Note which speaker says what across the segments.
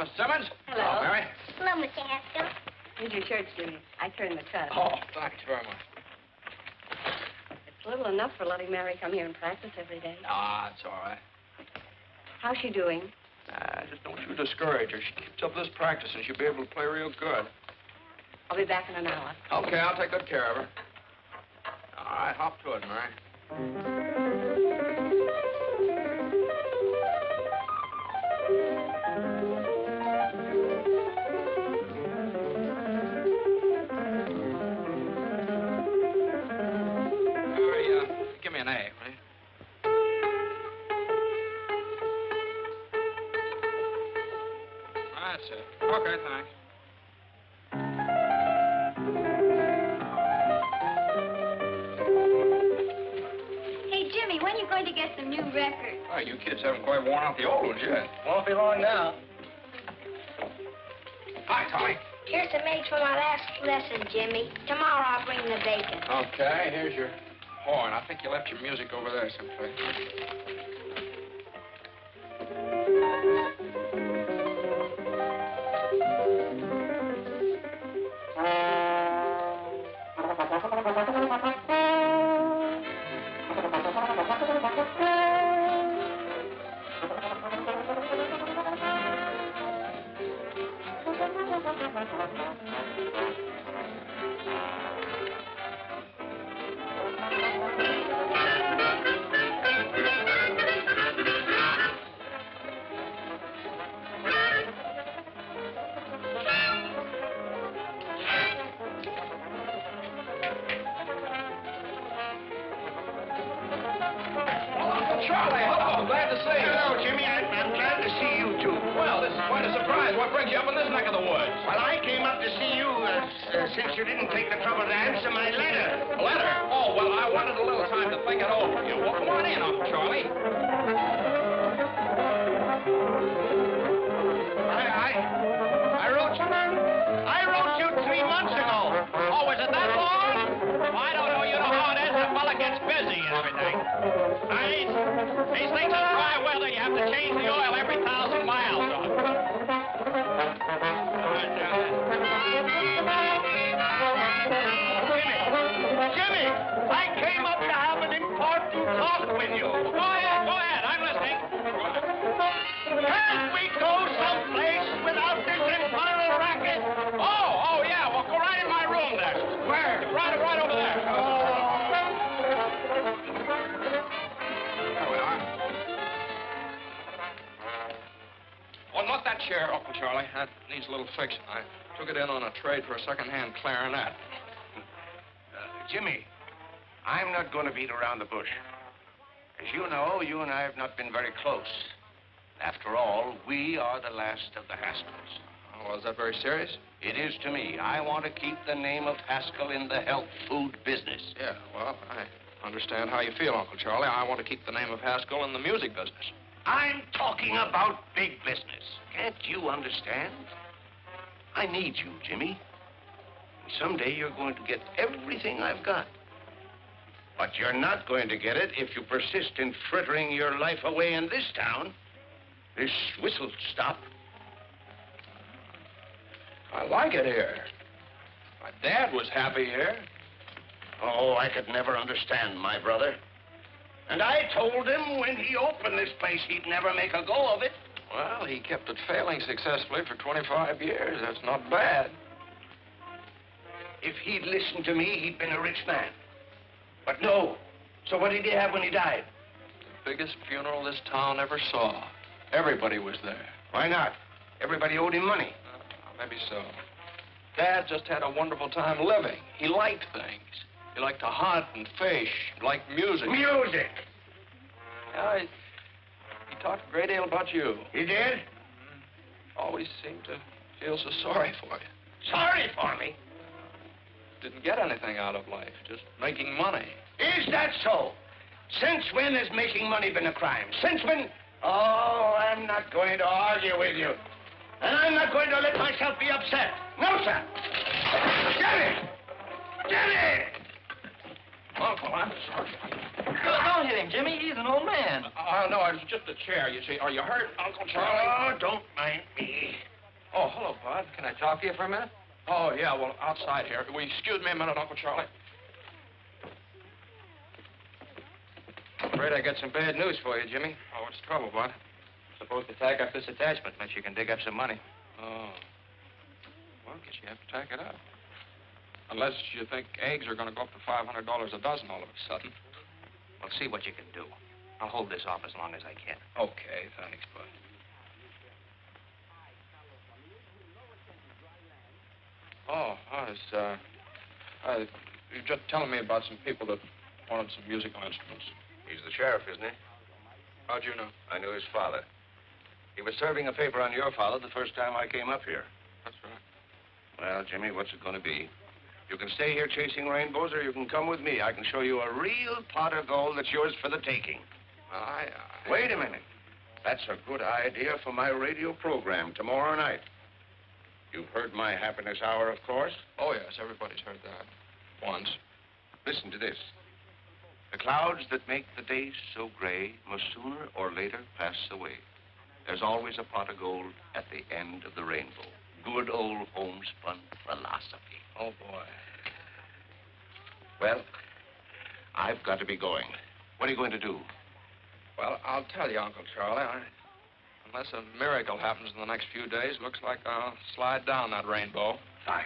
Speaker 1: Miss Simmons.
Speaker 2: Hello.
Speaker 1: Hello, Mary.
Speaker 3: Hello, Mr. Haskell.
Speaker 2: Here's your shirts, Jimmy. I turned the cut.
Speaker 1: Oh, thanks very much.
Speaker 2: It's little enough for letting Mary come here and practice every day.
Speaker 1: Ah, it's all right.
Speaker 2: How's she doing?
Speaker 1: Just don't you discourage her. She keeps up this practice and she'll be able to play real good.
Speaker 2: I'll be back in an hour.
Speaker 1: Okay, I'll take good care of her. All right, hop to it, Mary. Give me an A, will you? That's it. Okay, thanks.
Speaker 3: Hey, Jimmy, when are you going to get some new records?
Speaker 1: Oh, you kids haven't quite worn out the old ones yet.
Speaker 4: Won't be long now.
Speaker 1: Hi, Tommy.
Speaker 3: Here's some eggs for my last lesson, Jimmy. Tomorrow I'll bring the bacon.
Speaker 1: Okay, here's your horn. I think you left your music over there someplace. Charlie, hello. Glad to see you.
Speaker 4: Hello, Jimmy. I'm glad to see you, too.
Speaker 1: Well, this is quite a surprise. What brings you up in this neck of the woods?
Speaker 4: Well, I came up to see you since you didn't take the trouble to answer my letter.
Speaker 1: A letter? Oh, well, I wanted a little time to think it over. You well, come on in, Uncle Charlie.
Speaker 4: I wrote you 3 months ago.
Speaker 1: Oh, is it that long? Well, I don't know. You know how it is. The fella gets busy and everything. These things are dry weather. You have to change the oil every 1,000 miles.
Speaker 4: Jimmy, I came up to have an important talk with you.
Speaker 1: Go ahead. I'm listening.
Speaker 4: Can't we go someplace without this infernal racket?
Speaker 1: Oh, yeah. Well, go right in my room there.
Speaker 4: Where?
Speaker 1: Right over there. There we are. Oh, not that chair, Uncle Charlie. That needs a little fixing. I took it in on a trade for a second-hand clarinet.
Speaker 4: Jimmy, I'm not going to beat around the bush. As you know, you and I have not been very close. After all, we are the last of the Haskells.
Speaker 1: Oh, well, is that very serious?
Speaker 4: It is to me. I want to keep the name of Haskell in the health food business.
Speaker 1: Yeah, well, I understand how you feel, Uncle Charlie. I want to keep the name of Haskell in the music business.
Speaker 4: I'm talking about big business. Can't you understand? I need you, Jimmy. Someday you're going to get everything I've got. But you're not going to get it if you persist in frittering your life away in this town. This whistle stop.
Speaker 5: I like it here. My dad was happy here.
Speaker 4: Oh, I could never understand my brother. And I told him when he opened this place, he'd never make a go of it.
Speaker 5: Well, he kept it failing successfully for 25 years. That's not bad.
Speaker 4: If he'd listened to me, he'd been a rich man. But no. So what did he have when he died?
Speaker 5: The biggest funeral this town ever saw. Everybody was there.
Speaker 4: Why not? Everybody owed him money.
Speaker 5: Maybe so. Dad just had a wonderful time living. He liked things. He liked to hunt and fish. He liked music.
Speaker 4: Music!
Speaker 5: Yeah, he talked a great deal about you.
Speaker 4: He did?
Speaker 5: Always seemed to feel so sorry for you.
Speaker 4: Sorry for me?
Speaker 5: Didn't get anything out of life, just making money.
Speaker 4: Is that so? Since when has making money been a crime? Since when? Oh, I'm not going to argue with you. And I'm not going to let myself be upset. No, sir. Jenny! Jenny!
Speaker 5: Uncle, I'm sorry.
Speaker 6: Don't hit him, Jimmy. He's an old man.
Speaker 5: No, it's just a chair, you see. Are you hurt, Uncle Charlie?
Speaker 4: Oh, don't mind me.
Speaker 5: Oh, hello, Bud. Can I talk to you for a minute? Oh, yeah, well, outside here. Will you excuse me a minute, Uncle Charlie?
Speaker 6: Afraid I got some bad news for you, Jimmy.
Speaker 5: Oh, what's the trouble, Bud?
Speaker 6: Supposed to tack up this attachment, unless you can dig up some money.
Speaker 5: Oh. Well, I guess you have to tack it up. Unless you think eggs are going to go up to $500 a dozen all of a sudden.
Speaker 6: Well, see what you can do. I'll hold this off as long as I can.
Speaker 5: Okay, thanks, Bud. Oh, you were just telling me about some people that wanted some musical instruments.
Speaker 4: He's the sheriff, isn't he?
Speaker 5: How'd you know?
Speaker 4: I knew his father. He was serving a paper on your father the first time I came up here.
Speaker 5: That's right.
Speaker 4: Well, Jimmy, what's it going to be? You can stay here chasing rainbows, or you can come with me. I can show you a real pot of gold that's yours for the taking.
Speaker 5: Well,
Speaker 4: Wait a minute. That's a good idea for my radio program tomorrow night. You've heard my happiness hour, of course.
Speaker 5: Oh, yes, everybody's heard that. Once.
Speaker 4: Listen to this. The clouds that make the days so gray must sooner or later pass away. There's always a pot of gold at the end of the rainbow. Good old homespun philosophy.
Speaker 5: Oh, boy.
Speaker 4: Well, I've got to be going. What are you going to do?
Speaker 5: Well, I'll tell you, Uncle Charlie. Unless a miracle happens in the next few days, looks like I'll slide down that rainbow.
Speaker 4: Fine.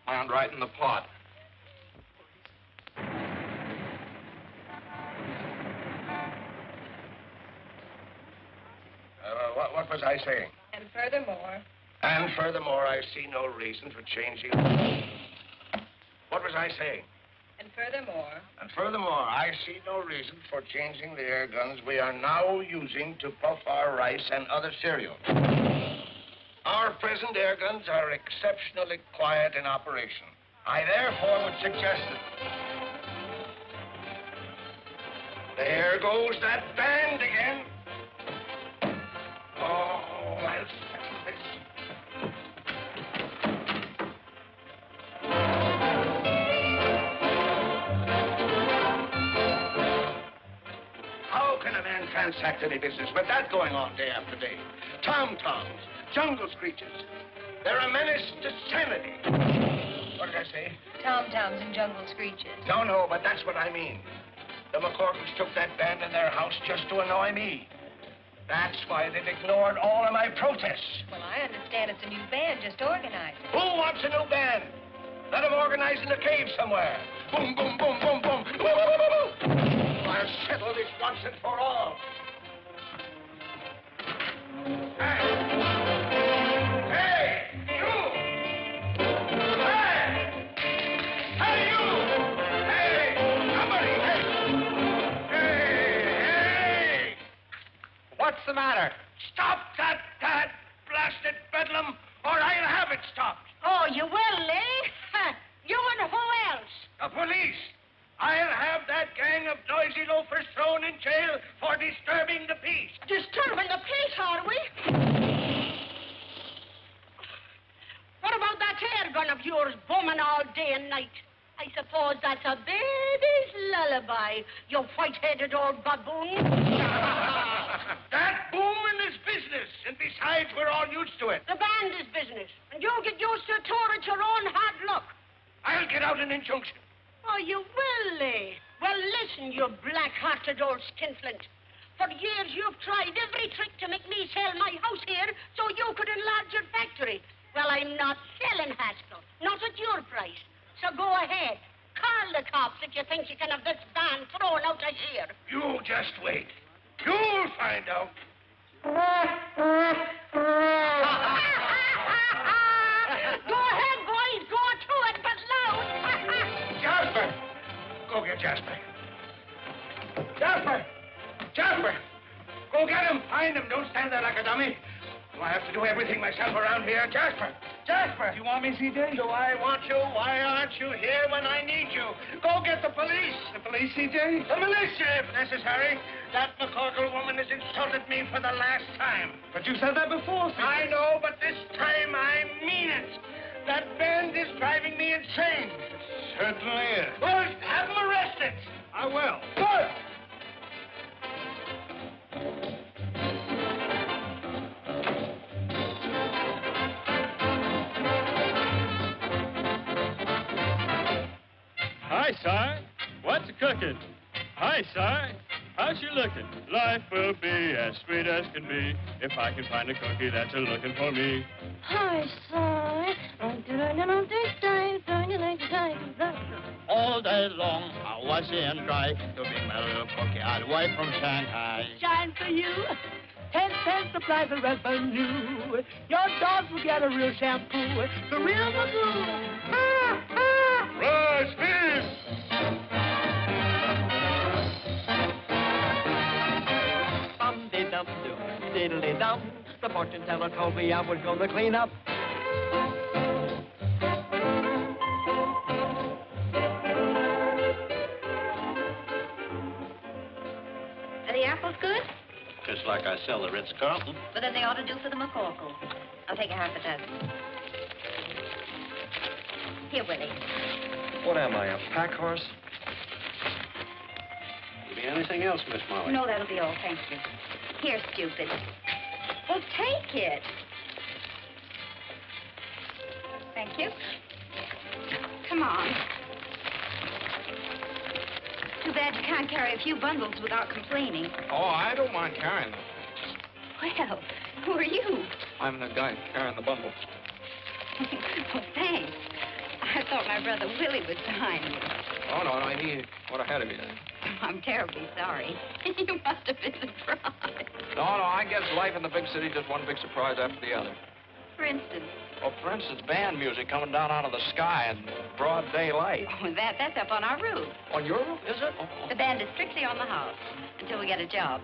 Speaker 5: Land right in the pot.
Speaker 4: What was I saying?
Speaker 2: And furthermore,
Speaker 4: I see no reason for changing. What was I saying?
Speaker 2: and furthermore,
Speaker 4: I see no reason for changing the air guns we are now using to puff our rice and other cereal. Our present air guns are exceptionally quiet in operation. I therefore would suggest that... There goes that band again. Oh, I'll settle this. How can a man transact any business with that going on day after day? Tom-toms, jungle screeches. They're a menace to sanity. What did I say?
Speaker 2: tom-toms and jungle screeches.
Speaker 4: No, but that's what I mean. The McCorkins took that band in their house just to annoy me. That's why they've ignored all of my protests.
Speaker 2: Well, I understand it's a new band just organized.
Speaker 4: Who wants a new band? Let them organize in the cave somewhere. Boom, boom, boom, boom, boom. Woo, woo, woo, woo. I'll settle this once and for all. Hey! Hey! You! Hey! Hey, you! Hey! Somebody! Hey!
Speaker 6: What's the matter?
Speaker 4: Stop that blasted bedlam, or I'll have it stopped.
Speaker 3: Oh, you will, eh? You and who else?
Speaker 4: The police. I'll have that gang of noisy loafers thrown in jail for disturbing the peace.
Speaker 3: Disturbing the peace, are we? What about that air gun of yours booming all day and night? I suppose that's a baby's lullaby, you white-headed old baboon. used to tour at your own hard luck.
Speaker 4: I'll get out an injunction.
Speaker 3: Oh, you will, eh? Well, listen, you black-hearted old skinflint. For years, you've tried every trick to make me sell my house here so you could enlarge your factory. Well, I'm not selling Haskell. Not at your price. So go ahead. Call the cops if you think you can have this van thrown out of here.
Speaker 4: You just wait. You'll find out.
Speaker 3: Go ahead, boys. Go to it, but loud.
Speaker 4: Jasper! Go get Jasper. Jasper! Jasper! Go get him. Find him. Don't stand there like a dummy. Do I have to do everything myself around here? Jasper! Jasper!
Speaker 7: You want me, C.J.?
Speaker 4: Do I want you? Why aren't you here when I need you? Go get the police.
Speaker 7: The police, C.J.?
Speaker 4: The militia, if necessary. That McCorkle woman has insulted me for the last time.
Speaker 7: But you said that before, C.J.
Speaker 4: I know, but this time I mean it. That band is driving me insane.
Speaker 7: Certainly is.
Speaker 4: Well, have them arrested.
Speaker 7: I will.
Speaker 4: Good.
Speaker 8: Hi, Si. What's cooking? Hi, Si. How's you looking? Life will be as sweet as can be if I can find a cookie that's a-looking for me.
Speaker 2: Hi, Si.
Speaker 9: All day long, I was and dry to be my little cookie all the way from Shanghai.
Speaker 10: Shine for you. 10 cents supply the revenue. Your dogs will get a real shampoo. The real Magoo.
Speaker 8: Rise, peace!
Speaker 10: Bum-de-dum-dum, diddly-dum. The fortune teller told me I was gonna clean up.
Speaker 2: Are the apples good?
Speaker 9: Just like I sell the Ritz-Carlton.
Speaker 2: Well, then they ought to do for the McCorkle. I'll take a half a dozen. Here, Willie.
Speaker 5: What am I, a pack horse?
Speaker 6: Be anything else, Miss Molly?
Speaker 2: No, that'll be all, thank you. Here, stupid. Well, take it. Thank you. Come on. Too bad you can't carry a few bundles without complaining.
Speaker 5: Oh, I don't mind carrying them.
Speaker 2: Well, who are you?
Speaker 5: I'm the guy carrying the bundle.
Speaker 2: Well, thanks. I thought my brother Willie was behind you.
Speaker 5: Oh, no, he went ahead of me then.
Speaker 2: I'm terribly sorry. You must have been surprised.
Speaker 5: No, I guess life in the big city just one big surprise after the other.
Speaker 2: For instance?
Speaker 5: Well, for instance, band music coming down out of the sky in broad daylight.
Speaker 2: Oh, that's up on our roof.
Speaker 5: On your roof, is it? Oh.
Speaker 2: The band is strictly on the house until we get a job.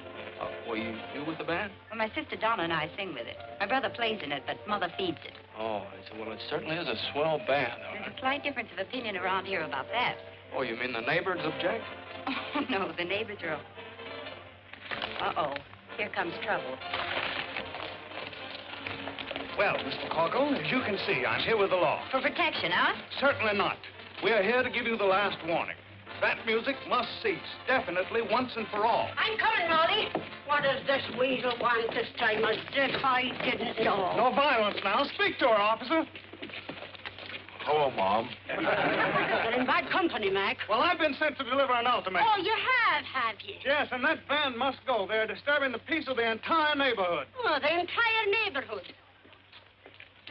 Speaker 5: Well, you with the band?
Speaker 2: Well, my sister Donna and I sing with it. My brother plays in it, but Mother feeds it.
Speaker 5: Oh, I said, well, it certainly is a swell band.
Speaker 2: There's a slight difference of opinion around here about that.
Speaker 5: Oh, you mean the neighbors object?
Speaker 2: Oh, no, the neighbors are... Uh-oh, here comes trouble.
Speaker 7: Well, Mr. McCorkle, as you can see, I'm here with the law.
Speaker 2: For protection, huh?
Speaker 7: Certainly not. We are here to give you the last warning. That music must cease, definitely, once and for all.
Speaker 3: I'm coming, Molly. What does this weasel want this time? As if I didn't know.
Speaker 7: No violence now. Speak to her, officer.
Speaker 5: Hello, Mom.
Speaker 3: You're in bad company, Mac.
Speaker 7: Well, I've been sent to deliver an ultimatum.
Speaker 3: Oh, you have you?
Speaker 7: Yes, and that band must go. They're disturbing the peace of the entire neighborhood.
Speaker 3: Oh, the entire neighborhood.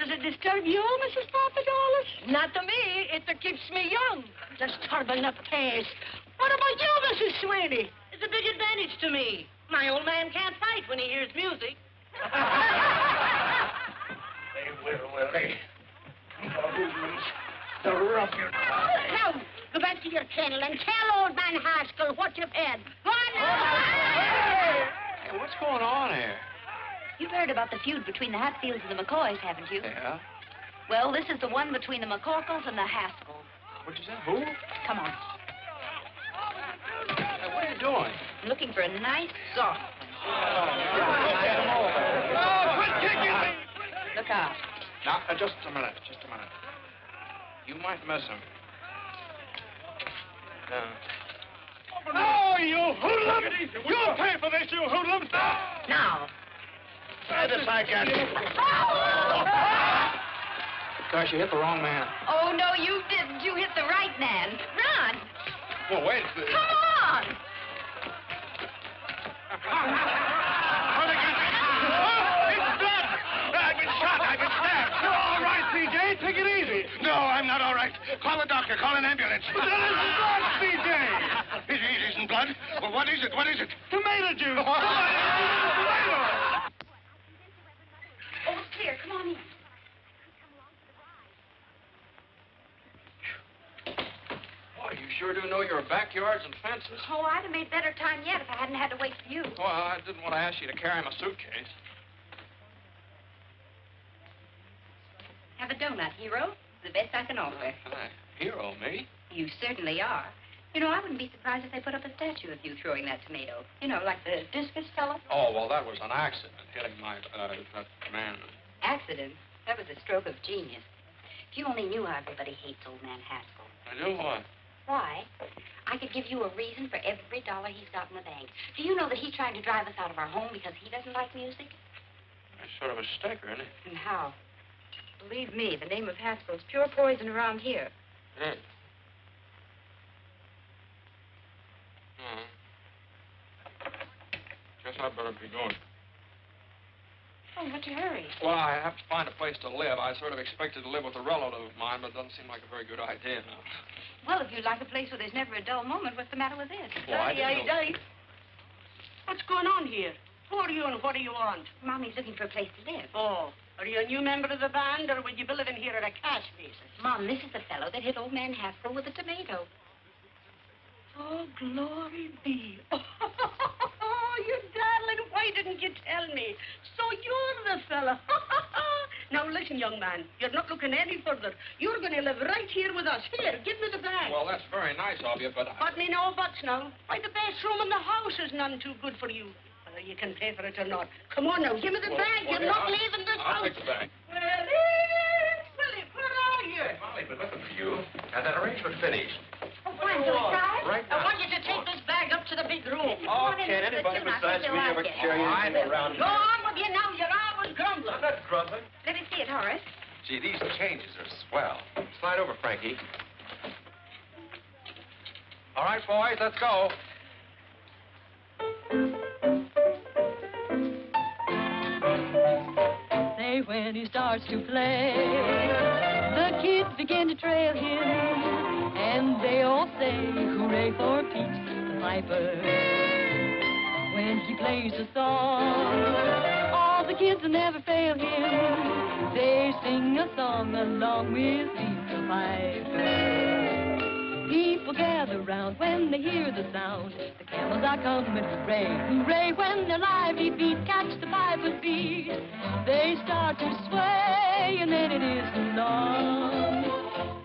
Speaker 3: Does it disturb you, Mrs. Papadolus? Not to me. It keeps me young. Disturbing the peace. What about you, Mrs. Sweeney?
Speaker 11: It's a big advantage to me. My old man can't fight when he hears music.
Speaker 4: They will they? The ruffian.
Speaker 3: Now, go back to your kennel and tell old man Haskell what you've had. Go on now.
Speaker 5: Hey, what's going on here?
Speaker 2: You've heard about the feud between the Hatfields and the McCoys, haven't you?
Speaker 5: Yeah?
Speaker 2: Well, this is the one between the McCorkles and the Haskells.
Speaker 5: What'd you say? Who?
Speaker 2: Come on.
Speaker 5: Hey, what are you doing?
Speaker 2: I'm looking for a nice, soft
Speaker 7: Quit kicking me!
Speaker 2: Look out.
Speaker 5: Now, just a minute. You might miss him.
Speaker 7: Oh, you hoodlums! You'll pay for this, you hoodlums!
Speaker 3: Now.
Speaker 4: Try this, I got you.
Speaker 5: Gosh, you hit the wrong man.
Speaker 2: Oh, no, you didn't. You hit the right man. Run.
Speaker 5: Well, wait.
Speaker 2: Come on.
Speaker 4: It's blood! I've been shot. I've been stabbed.
Speaker 7: You're all right, C.J. Take it easy.
Speaker 4: No, I'm not all right. Call the doctor. Call an ambulance.
Speaker 7: But that isn't blood, C.J.
Speaker 4: It isn't blood? Well, what is it? What is it?
Speaker 7: Tomato juice.
Speaker 2: Oh, it's clear. Come on in.
Speaker 5: Boy, you sure do know your backyards and fences.
Speaker 2: Oh, I'd have made better time yet if I hadn't had to wait for you.
Speaker 5: Well, I didn't want to ask you to carry my suitcase.
Speaker 2: Have a donut, hero. The best I can offer.
Speaker 5: Hero, me?
Speaker 2: You certainly are. You know, I wouldn't be surprised if they put up a statue of you throwing that tomato. You know, like the discus fellow.
Speaker 5: Oh, well, that was an accident, hitting my, that man.
Speaker 2: Accident? That was a stroke of genius. If you only knew how everybody hates old man Haskell.
Speaker 5: I do what?
Speaker 2: Why? I could give you a reason for every dollar he's got in the bank. Do you know that he's trying to drive us out of our home because he doesn't like music?
Speaker 5: That's sort of a sticker, isn't it?
Speaker 2: And how? Believe me, the name of Haskell's pure poison around here.
Speaker 5: Hmm. Guess I'd better be going.
Speaker 2: Oh, what's your hurry?
Speaker 5: Well, I have to find a place to live. I sort of expected to live with a relative of mine, but it doesn't seem like a very good idea now.
Speaker 2: Well, if you'd like a place where there's never a dull moment, what's the matter with this?
Speaker 5: Well, I didn't know...
Speaker 3: What's going on here? Who are you and what do you want?
Speaker 2: Mommy's looking for a place to live.
Speaker 3: Oh, are you a new member of the band, or will you be living here at a cash basis?
Speaker 2: Mom, this is the fellow that hit old man Haskell with a tomato.
Speaker 3: Oh, glory be. Oh, you darling, why didn't you tell me? So you're the fella. Now, listen, young man, you're not looking any further. You're going to live right here with us. Here, give me the bag.
Speaker 5: Well, that's very nice of you, but...
Speaker 3: But me no buts now. Why, the best room in the house is none too good for you. Whether you can pay for it or not. Come on now, give me the bag. You're not leaving this
Speaker 5: I'll
Speaker 3: house.
Speaker 5: take the bag.
Speaker 3: Willie, where are you?
Speaker 6: Hey, Molly, been looking for you. Had that arrangement finished.
Speaker 2: Oh, fine, do we try?
Speaker 6: Right
Speaker 3: I
Speaker 6: now.
Speaker 3: want you to take this bag up to the big room.
Speaker 6: Oh, can't anybody besides me ever carry anything around?
Speaker 3: Go on with you now. You're always grumbling.
Speaker 6: I'm not grumbling.
Speaker 2: Let me see it, Horace.
Speaker 6: Gee, these changes are swell. Slide over, Frankie. All right, boys, let's go.
Speaker 12: Say when he starts to play, the kids begin to trail him, and they all say, hooray for Pete the Piper. When he plays a song, all the kids will never fail him. They sing a song along with Pete the Piper. People gather round when they hear the sound. The camels are coming, hooray, hooray. When their lively feet catch the piper's beat, they start to sway, and then it isn't long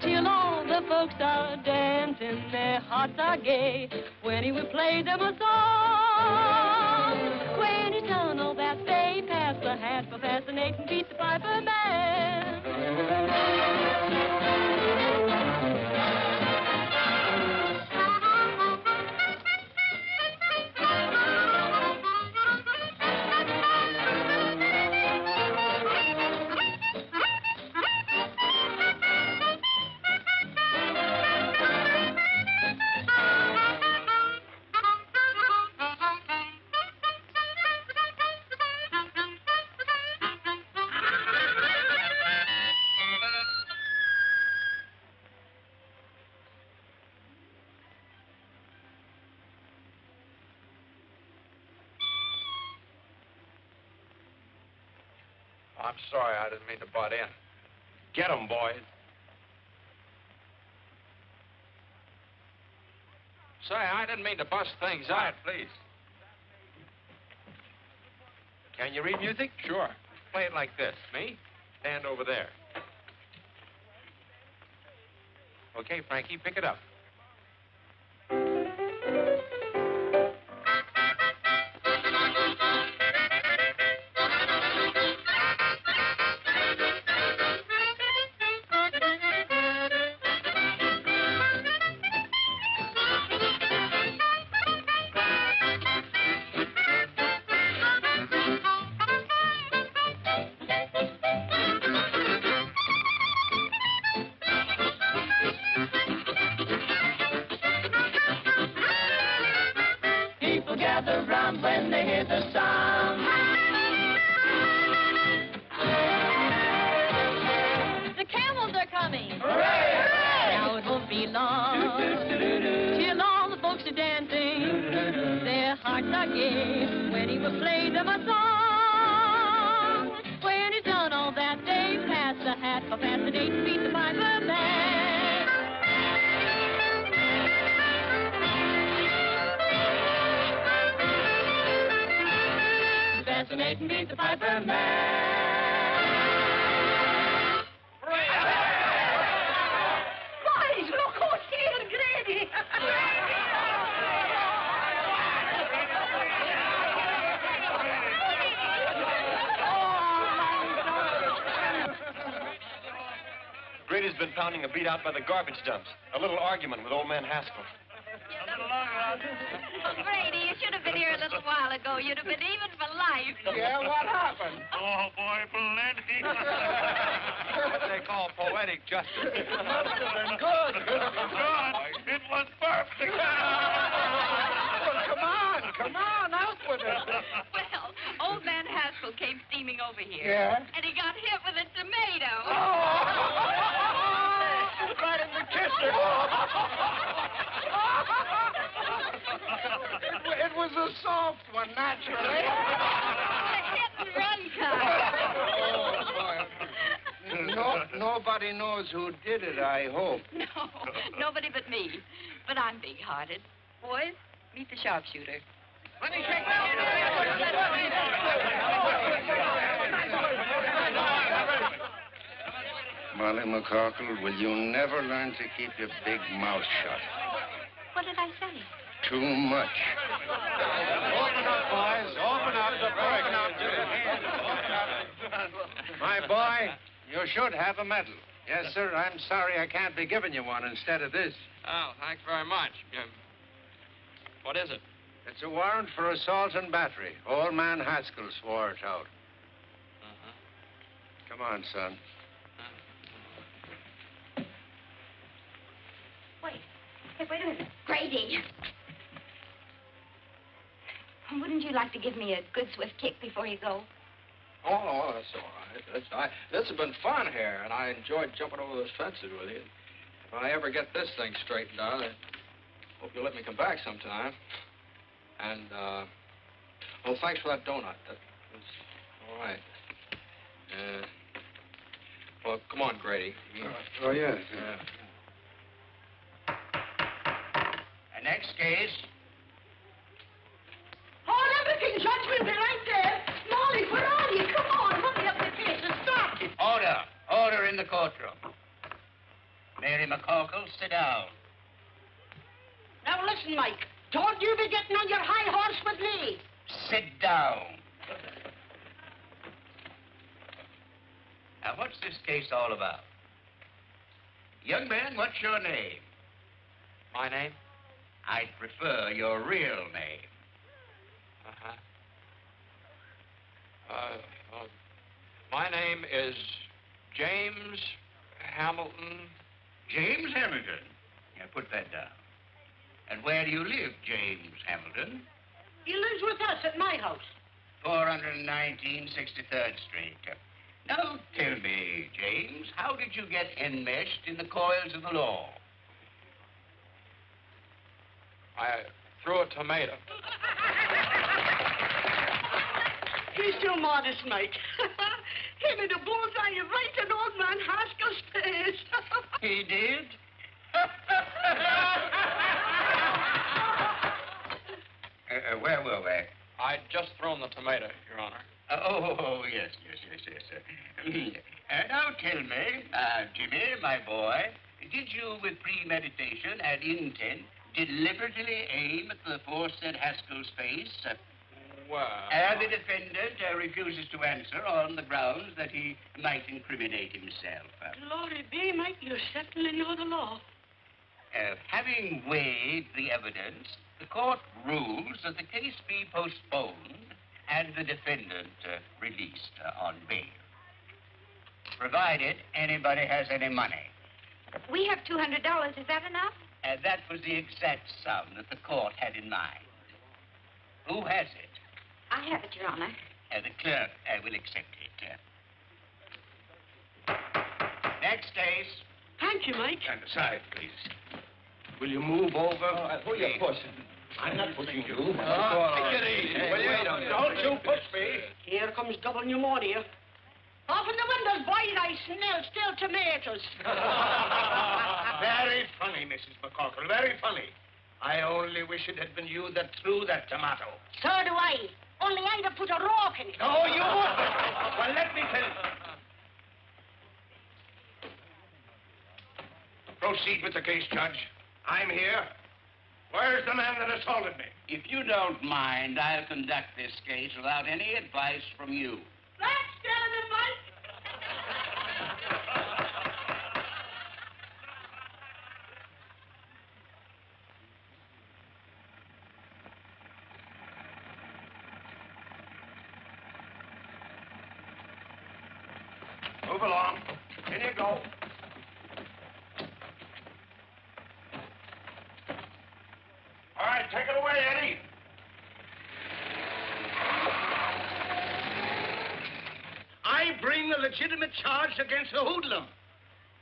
Speaker 12: till all the folks are dancing, their hearts are gay, when he would play them a song. When he's done all that, they pass the hat for fascinating Pete the Piper Man.
Speaker 6: I'm sorry, I didn't mean to butt in. Get 'em, boys.
Speaker 5: Say, I didn't mean to bust things
Speaker 6: Quiet,
Speaker 5: up.
Speaker 6: please. Can you read music?
Speaker 5: Sure.
Speaker 6: Play it like this.
Speaker 5: Me?
Speaker 6: Stand over there. Okay, Frankie, pick it up.
Speaker 12: gather round when they hear the sound. The camels are coming.
Speaker 10: Hooray! Hooray!
Speaker 12: Now it won't be long till all the folks are dancing. Their hearts are gay when he will play them a song. When he's done all that, they pass the hat for past the date, beat the piper man. Fascinating, beat the piper man.
Speaker 3: Boys, look who's here, Grady.
Speaker 13: Grady's been pounding a beat out by the garbage dumps. A little argument with old man Haskell.
Speaker 2: Oh, Grady, you should have been here a little while ago. You'd have been even for life.
Speaker 7: Yeah, what happened?
Speaker 8: Oh, boy, plenty.
Speaker 5: What they call poetic justice.
Speaker 7: It must have been good.
Speaker 8: God, it was perfect.
Speaker 7: Well, come on, out with it.
Speaker 2: Well, old man Haskell came steaming over here.
Speaker 7: Yeah?
Speaker 2: And he got hit with a tomato.
Speaker 7: Right in the kisser. It was a soft one, naturally.
Speaker 2: A hit-and-run kind.
Speaker 4: Nobody knows who did it, I hope.
Speaker 2: No, nobody but me. But I'm big-hearted. Boys, meet the sharpshooter.
Speaker 7: Let me shake
Speaker 4: Molly McCorkle, will you never learn to keep your big mouth shut?
Speaker 2: What did I say?
Speaker 4: Too much.
Speaker 7: Open up, boys. Open up. Open up. My boy, you should have a medal. Yes, sir. I'm sorry I can't be giving you one instead of this.
Speaker 5: Oh, thanks very much. What is it?
Speaker 7: It's a warrant for assault and battery. Old man Haskell swore it out. Come on, son.
Speaker 2: Wait a minute. Grady. Wouldn't you like to give me a good swift kick before you go?
Speaker 5: Oh, that's all right. This has been fun here, and I enjoyed jumping over those fences with you. If I ever get this thing straightened out, I hope you'll let me come back sometime. And, well, thanks for that donut. That was all right. Well, come on, Grady.
Speaker 4: Oh, yes.
Speaker 5: Yeah.
Speaker 4: The next case.
Speaker 3: Hold everything, Judge. We'll be right there. Molly, where are you? Come on, hurry up the case and start it.
Speaker 4: Order. Order in the courtroom. Mary McCorkle, sit down.
Speaker 3: Now listen, Mike. Don't you be getting on your high horse with me.
Speaker 4: Sit down. Now, what's this case all about? Young man, what's your name?
Speaker 5: My name?
Speaker 4: I'd prefer your real name.
Speaker 5: My name is James Hamilton.
Speaker 4: James Hamilton? Yeah, put that down. And where do you live, James Hamilton?
Speaker 3: He lives with us at my house.
Speaker 4: 419 63rd Street. Now, tell me, James, how did you get enmeshed in the coils of the law?
Speaker 5: I threw a tomato.
Speaker 3: He's too modest, Mike. He made a bullseye right in old man Haskell's face.
Speaker 4: He did? Where were we?
Speaker 5: I'd just thrown the tomato, Your Honor.
Speaker 4: Yes. Now tell me, Jimmy, my boy, did you, with premeditation and intent, deliberately aim at the aforesaid Haskell's face?
Speaker 5: Well...
Speaker 4: The defendant refuses to answer on the grounds that he might incriminate himself.
Speaker 3: Glory be, Mike, you certainly know the law.
Speaker 4: Having weighed the evidence, the court rules that the case be postponed and the defendant released on bail, provided anybody has any money.
Speaker 2: We have $200. Is that enough?
Speaker 4: That was the exact sum that the court had in mind.
Speaker 14: Who has it?
Speaker 2: I have it, Your Honor.
Speaker 14: The clerk will accept it. Next case.
Speaker 3: Thank you, Mike.
Speaker 4: Stand aside, please. Will you move over?
Speaker 5: Who are you pushing?
Speaker 4: I'm not pushing you.
Speaker 5: Take it easy.
Speaker 4: Don't you push me.
Speaker 3: Here comes double pneumonia. Open the windows wide, I smell still tomatoes.
Speaker 4: Very funny, Mrs. McCorkle, very funny. I only wish it had been you that threw that tomato.
Speaker 3: So do I. Only I'd have put a rock in it.
Speaker 4: No, you wouldn't. Well, let me finish. Proceed with the case, Judge. I'm here. Where's the man that assaulted me?
Speaker 14: If you don't mind, I'll conduct this case without any advice from you.
Speaker 3: That's telling him, Mike.
Speaker 4: Move along. In you go. All right, take it away, Eddie. I bring a legitimate charge against the hoodlum.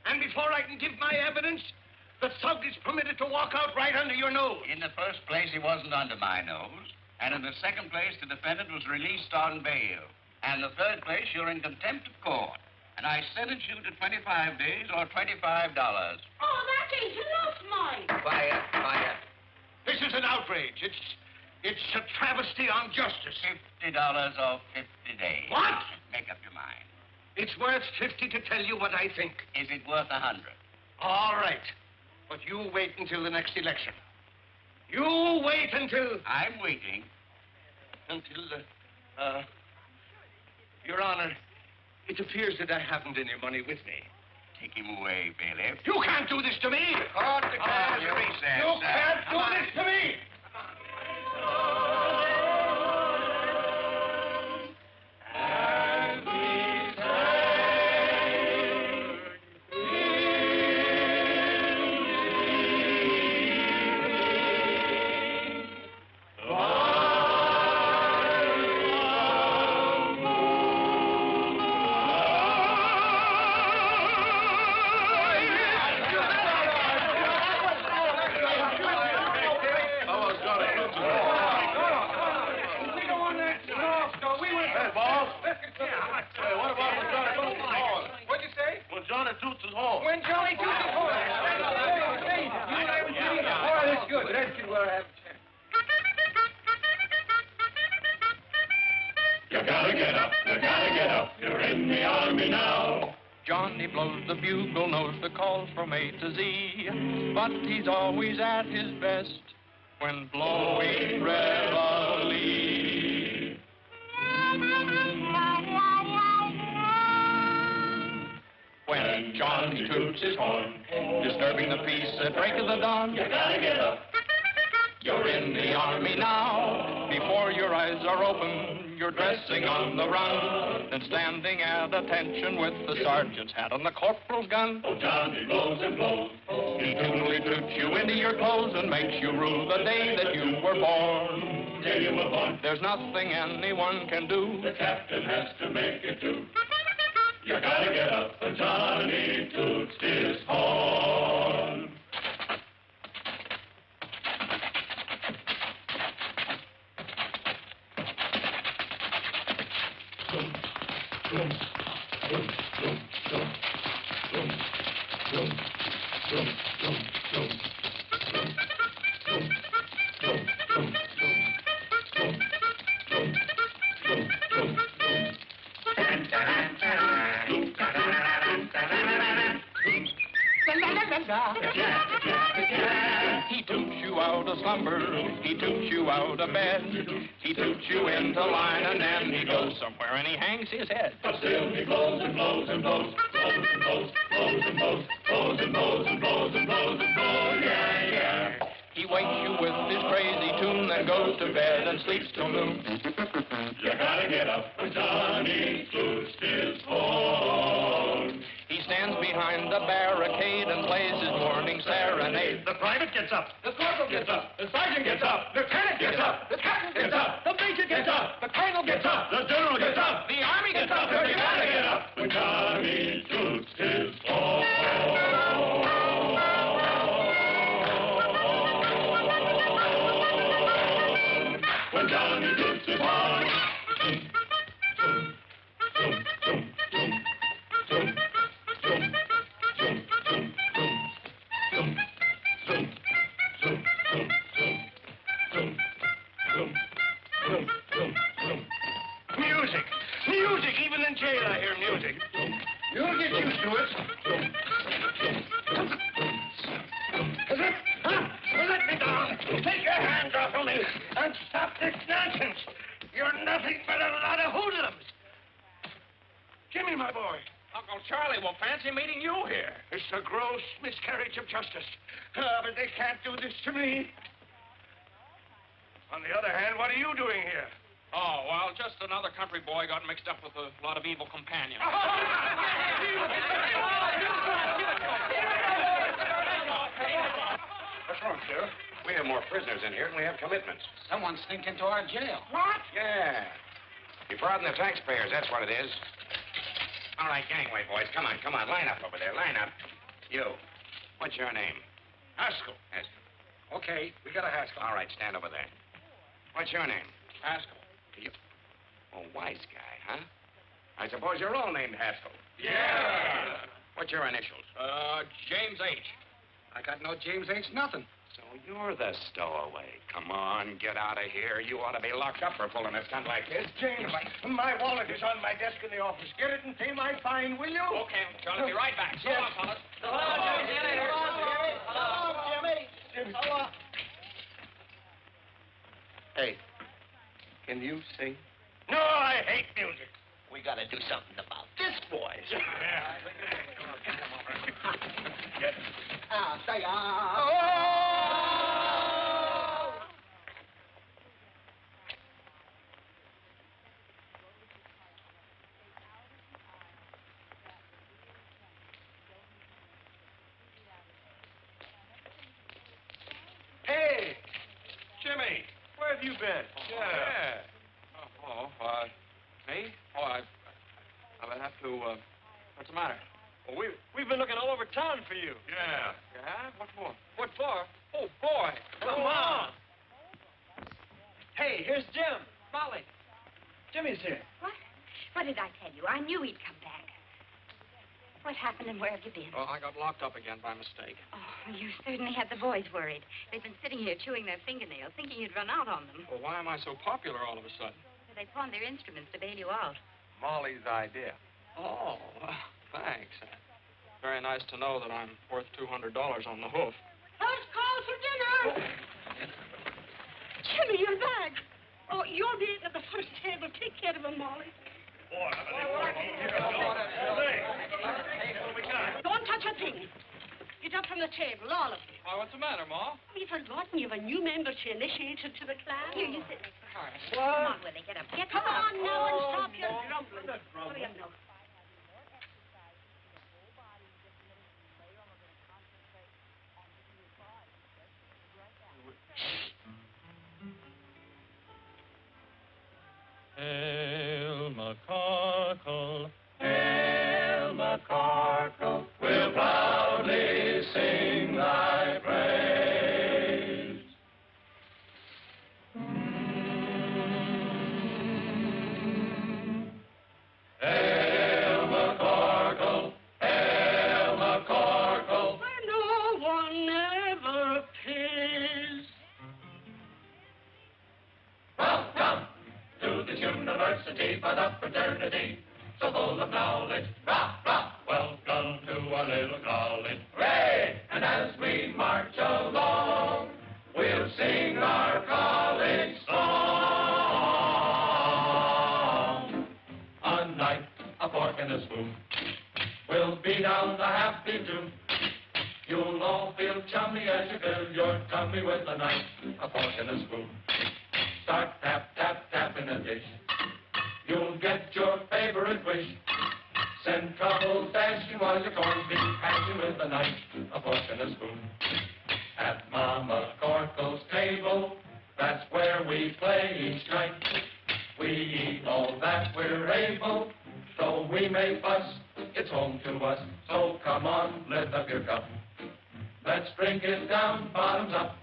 Speaker 4: And before I can give my evidence, the thug is permitted to walk out right under your nose.
Speaker 14: In the first place, he wasn't under my nose. And in the second place, the defendant was released on bail. And in the third place, you're in contempt of court. And I sentence you to 25 days or $25.
Speaker 3: Oh, that ain't enough, Mike.
Speaker 14: Quiet, quiet.
Speaker 4: This is an outrage. It's a travesty on justice.
Speaker 14: $50 or 50 days.
Speaker 4: What?
Speaker 14: Make up your mind.
Speaker 4: It's worth 50 to tell you what I think.
Speaker 14: Is it worth 100?
Speaker 4: All right. But you wait until the next election. You wait until...
Speaker 14: I'm waiting.
Speaker 4: Until, Your Honor, it appears that I haven't any money with me.
Speaker 14: Take him away, bailiff.
Speaker 4: You can't do this to me!
Speaker 14: Court declares recess.
Speaker 4: You can't do this to me!
Speaker 15: Johnny blows the bugle, knows the calls from A to Z, but he's always at his best when blowing reveille. When Johnny toots his horn, disturbing the peace at break of the dawn, you gotta get up. You're in the army now. Before your eyes are open, you're dressing on the run, and standing at attention with the sergeant's hat on the corporal's gun. Oh, Johnny blows and blows. He tunely toots you into your clothes and makes you rue the day that you were born. Day you were born. There's nothing anyone can do. The captain has to make it do. You gotta get up, and Johnny toots his horn. He toots you out of slumber, he toots you out of bed, he toots you into line, and then he goes somewhere and he hangs his head. But still he blows and blows and blows, blows and blows, blows and blows, blows and blows and blows and blows and blows, yeah, yeah. He wakes you with his crazy tune, then goes to bed and sleeps till noon. You gotta get up when Johnny toots his horn. He stands behind the barricade and plays his morning serenade.
Speaker 7: The private gets up.
Speaker 15: The corporal gets up.
Speaker 7: The sergeant gets up. The lieutenant gets up.
Speaker 15: The captain gets up.
Speaker 7: The major gets up.
Speaker 15: The colonel gets up.
Speaker 7: The general gets up.
Speaker 15: The army gets up.
Speaker 7: Everybody get up.
Speaker 8: When Johnny toots his horn. When Johnny toots his horn.
Speaker 4: Music! Music! Even in jail I hear music. You'll get used to it. Let me down. Take your hands off of me and stop this nonsense. You're nothing but a lot of hoodlums. Jimmy, my boy.
Speaker 6: Uncle Charlie will fancy meeting you here.
Speaker 4: It's a gross miscarriage of justice. But they can't do this to me. On the other hand, what are you doing here?
Speaker 6: Oh, well, just another country boy got mixed up with a lot of evil companions.
Speaker 13: What's wrong, sir? We have more prisoners in here and we have commitments.
Speaker 14: Someone sneaked into our jail.
Speaker 3: What?
Speaker 13: Yeah. Defrauding the taxpayers, that's what it is. All right, gangway, boys. Come on, come on. Line up over there. Line up. You. What's your name?
Speaker 4: Haskell.
Speaker 13: Haskell.
Speaker 14: Okay, we got a Haskell.
Speaker 13: All right, stand over there. What's your name?
Speaker 6: Haskell.
Speaker 13: You. Oh, wise guy, huh? I suppose you're all named Haskell.
Speaker 6: Yeah.
Speaker 13: What's your initials?
Speaker 6: James H.
Speaker 14: I got no James H. nothing.
Speaker 13: So you're the stowaway. Come on, get out of here. You ought to be locked up for pulling a stunt like this.
Speaker 4: James, my wallet is on my desk in the office. Get it and pay my fine, will you?
Speaker 6: Okay, Uncle Charlie, be right back. So long, fellas.
Speaker 4: Jimmy. Hey, can you sing? No, I hate music. We gotta do something about this, boys.
Speaker 6: Hey, Jimmy, where have you been?
Speaker 13: Yeah.
Speaker 6: Me? Oh, I have to, what's the matter?
Speaker 8: Well, we've been looking all over town for you.
Speaker 13: Yeah.
Speaker 6: Yeah? What for?
Speaker 8: What for?
Speaker 6: Oh, boy.
Speaker 8: Come on. Hey, here's Jim. Molly. Jimmy's here.
Speaker 2: What? What did I tell you? I knew he'd come back. What happened and where have you been?
Speaker 6: Well, I got locked up again by mistake.
Speaker 2: Oh, you certainly had the boys worried. They've been sitting here chewing their fingernails, thinking you'd run out on them.
Speaker 6: Well, why am I so popular all of a sudden?
Speaker 2: They pawned their instruments to bail you out.
Speaker 13: Molly's idea.
Speaker 6: Oh, thanks. Very nice to know that I'm worth $200 on the hoof.
Speaker 3: First call for dinner. Jimmy, you're back. Oh, you'll be at the first table. Take care of him, Molly. Don't touch a thing. Get up from the table, all of you.
Speaker 6: Why, what's the matter, Ma?
Speaker 3: Have you forgotten you have a new member to initiate her to the class?
Speaker 2: Here, you sit next to Horace.
Speaker 3: What?
Speaker 2: Come on, Willie, get up. Get
Speaker 3: Come
Speaker 2: up.
Speaker 3: on now and stop your grumbling. Hurry up now.
Speaker 8: Hail McCarkle, hail McCarkle, we'll proudly sing thy praise. Hail McCarkle, hail McCarkle,
Speaker 3: Where no one ever pays.
Speaker 8: welcome to this university for the fraternity, so full of knowledge. Rah, rah, welcome to our little college. Hooray! And as we march along, we'll sing our college song. A knife, a fork, and a spoon. We'll be down the happy tune. You'll all feel chummy as you fill your tummy with a knife, a fork, and a spoon. Start tap, tap, tap in a dish. You'll get your favorite wish. Send trouble dashing while your corn's being hatching with a knife, a fork, and a spoon. At Mama Corkle's table, that's where we play each night. We eat all that we're able, though we may fuss, it's home to us. So come on, lift up your cup. Let's drink it down, bottoms up.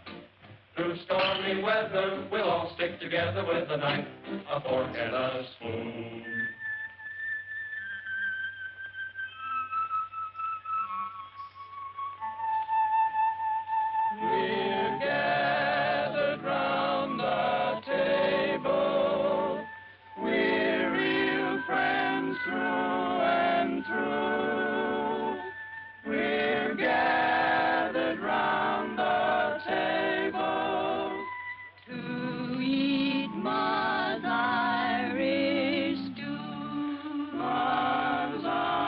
Speaker 8: Through stormy weather, we'll all stick together with a knife, a fork, and a spoon.
Speaker 15: We're gathered round the table. We're real friends through and through. We're gathered round the table
Speaker 12: to eat Ma's Irish stew.
Speaker 15: Ma's Irish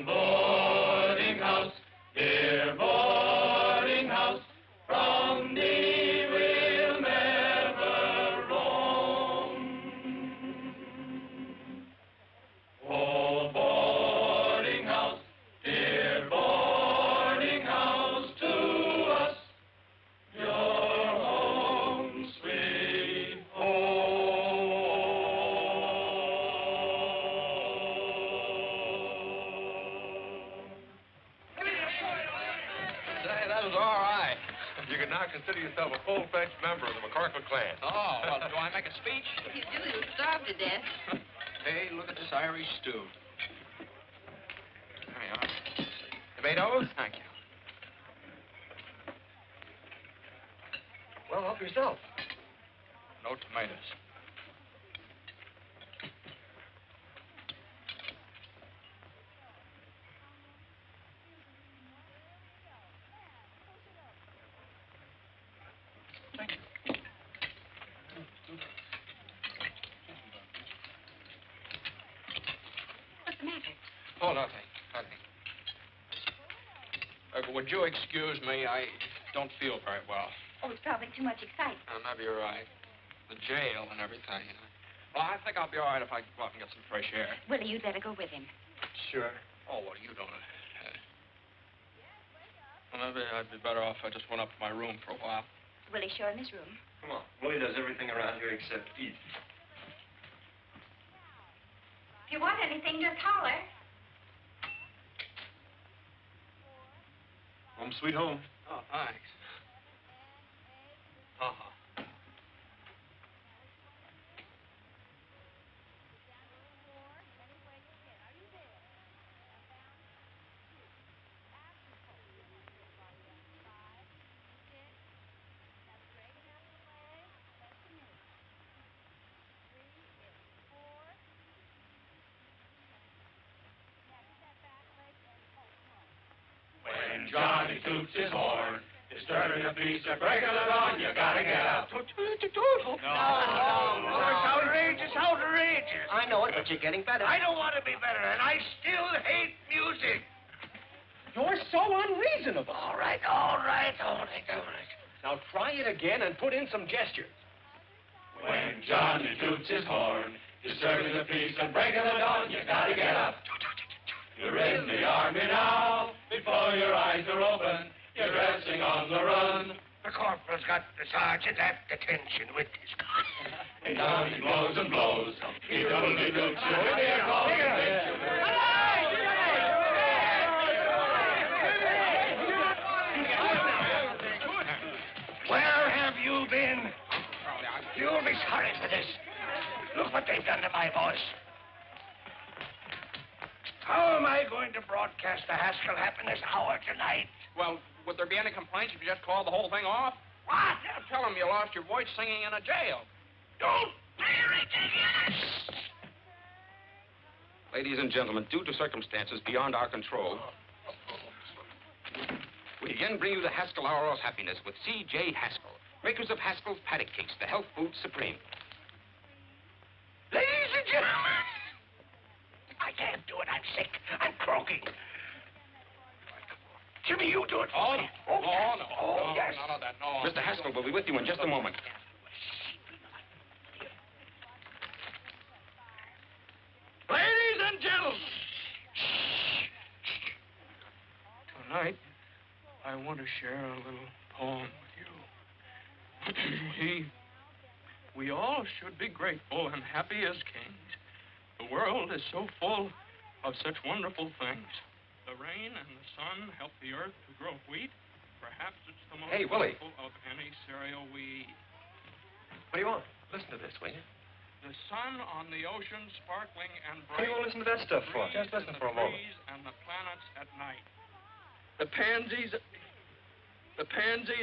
Speaker 8: Boarding house, dear boarding house, from thee we'll never roam. Oh, boarding house, dear boarding house, to us your home, sweet
Speaker 6: Say, that was all right.
Speaker 16: You can now consider yourself a full-fledged member of the McCorkle clan.
Speaker 6: Oh, well, do I make a speech?
Speaker 2: If you do, you'll starve to death.
Speaker 6: Hey, look at this Irish stew. There you are.
Speaker 16: Tomatoes?
Speaker 6: Thank you.
Speaker 16: Well, help yourself.
Speaker 6: No tomatoes.
Speaker 2: What's the matter?
Speaker 6: Oh, nothing. Nothing. Would you excuse me? I don't feel very well.
Speaker 2: Oh, it's probably too much excitement.
Speaker 6: Maybe you're right. The jail and everything. Well, I think I'll be all right if I go out and get some fresh air.
Speaker 2: Willie, you'd better go with him.
Speaker 6: Sure. Oh, well, you don't. Well, maybe I'd be better off if I just went up to my room for a while.
Speaker 2: Willie's sure in his room.
Speaker 16: Come on. Willie does everything around here except eat.
Speaker 2: If you want anything, just holler.
Speaker 16: Home sweet home.
Speaker 6: Oh, thanks. Uh-huh.
Speaker 8: When Johnny toots his horn, disturbing the peace or breaking the dawn, you gotta get up.
Speaker 4: No. It's outrageous, outrageous.
Speaker 17: I know it, but you're getting better.
Speaker 4: I don't want to be better, and I still hate music.
Speaker 17: You're so unreasonable.
Speaker 4: All right. Now
Speaker 17: try it again and put in some gestures.
Speaker 8: When Johnny toots his horn, disturbing the peace and breaking the dawn, you gotta get up. You're in the army now, before your eyes are open, you're dressing on the run.
Speaker 4: The corporal's got the sergeant at detention with his gun.
Speaker 8: And down he blows and blows. He double-dee doots you in the air calls and makes you
Speaker 4: Where have you been? You'll be sorry for this. Look what they've done to my voice. How am I going to broadcast the Haskell Happiness Hour tonight?
Speaker 6: Well, would there be any complaints if you just called the whole thing off?
Speaker 4: What?
Speaker 6: Yeah, tell them you lost your voice singing in a jail.
Speaker 4: Don't be ridiculous.
Speaker 13: Ladies and gentlemen, due to circumstances beyond our control, we again bring you the Haskell Hour of Happiness with C.J. Haskell, Makers of Haskell's Paddock Cakes, the health food supreme.
Speaker 4: Ladies and gentlemen, I can't do it. I'm sick. I'm croaking. Jimmy, you do it for me. Yes.
Speaker 6: None of that, no.
Speaker 13: Mr. Haskell will be with you in just a moment.
Speaker 4: Ladies and gentlemen.
Speaker 6: Tonight, I want to share a little poem with you. We all should be grateful and happy as kings. The world is so full of such wonderful things. The rain and the sun help the earth to grow wheat. Perhaps it's the most
Speaker 13: Hey, Willie.
Speaker 6: wonderful of any cereal we eat.
Speaker 16: What do you want? Listen to this, will you?
Speaker 6: The sun on the ocean sparkling and
Speaker 16: What
Speaker 6: bright.
Speaker 16: do you want to listen to that stuff for? Just listen for a moment.
Speaker 6: Trees and the planets at night. The pansies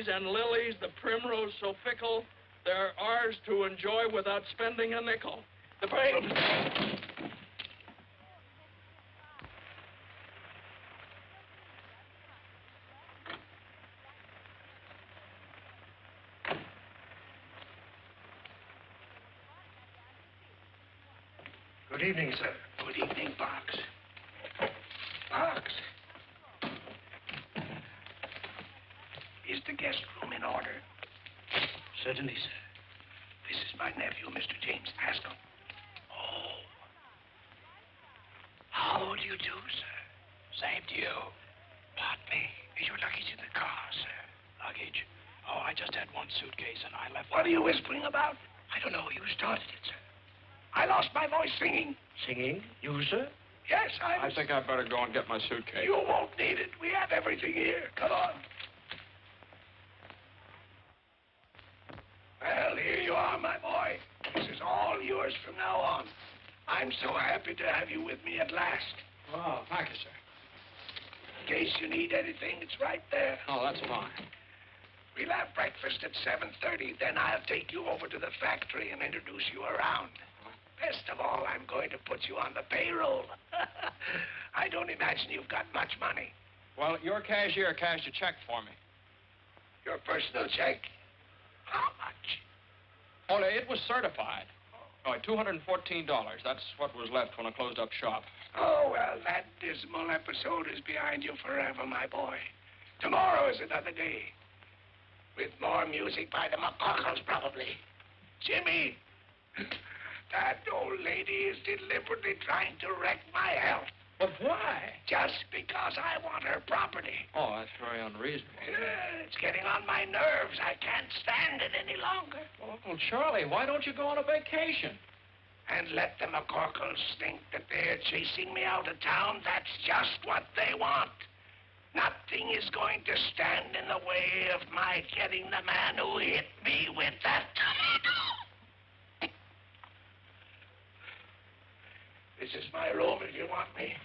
Speaker 6: and lilies, the primrose so fickle, they're ours to enjoy without spending a nickel. The
Speaker 4: Good evening, sir. Good evening, Box. Box. Is the guest room in order? Certainly, sir. This is my nephew, Mr. James Haskell. Oh. How do you do, sir? Same to you. Pardon me. Is your luggage in the car, sir? Luggage? Oh, I just had one suitcase and I left. What are you whispering about? I don't know. You started it, sir. I lost my voice singing. Singing? You, sir? Yes,
Speaker 6: I think I'd better go and get my suitcase.
Speaker 4: You won't need it. We have everything here. Come on. Well, here you are, my boy. This is all yours from now on. I'm so happy to have you with me at last.
Speaker 6: Oh, thank you, sir.
Speaker 4: In case you need anything, it's right there.
Speaker 6: Oh, that's fine.
Speaker 4: We'll have breakfast at 7:30. Then I'll take you over to the factory and introduce you around. Best of all, I'm going to put you on the payroll. I don't imagine you've got much money.
Speaker 6: Well, your cashier cashed a check for me.
Speaker 4: Your personal check? How much?
Speaker 6: Oh, it was certified. Oh, $214. That's what was left when I closed up shop.
Speaker 4: Oh, well, that dismal episode is behind you forever, my boy. Tomorrow is another day. With more music by the McCockles, probably. Jimmy, that old lady is deliberately trying to wreck my health.
Speaker 6: But why?
Speaker 4: Just because I want her property.
Speaker 6: Oh, that's very unreasonable.
Speaker 4: Yeah, it's getting on my nerves. I can't stand it any longer.
Speaker 6: Well, Uncle Charlie, why don't you go on a vacation?
Speaker 4: And let the McCorkles think that they're chasing me out of town. That's just what they want. Nothing is going to stand in the way of my getting the man who hit me with that tomato. This is my room if you want me.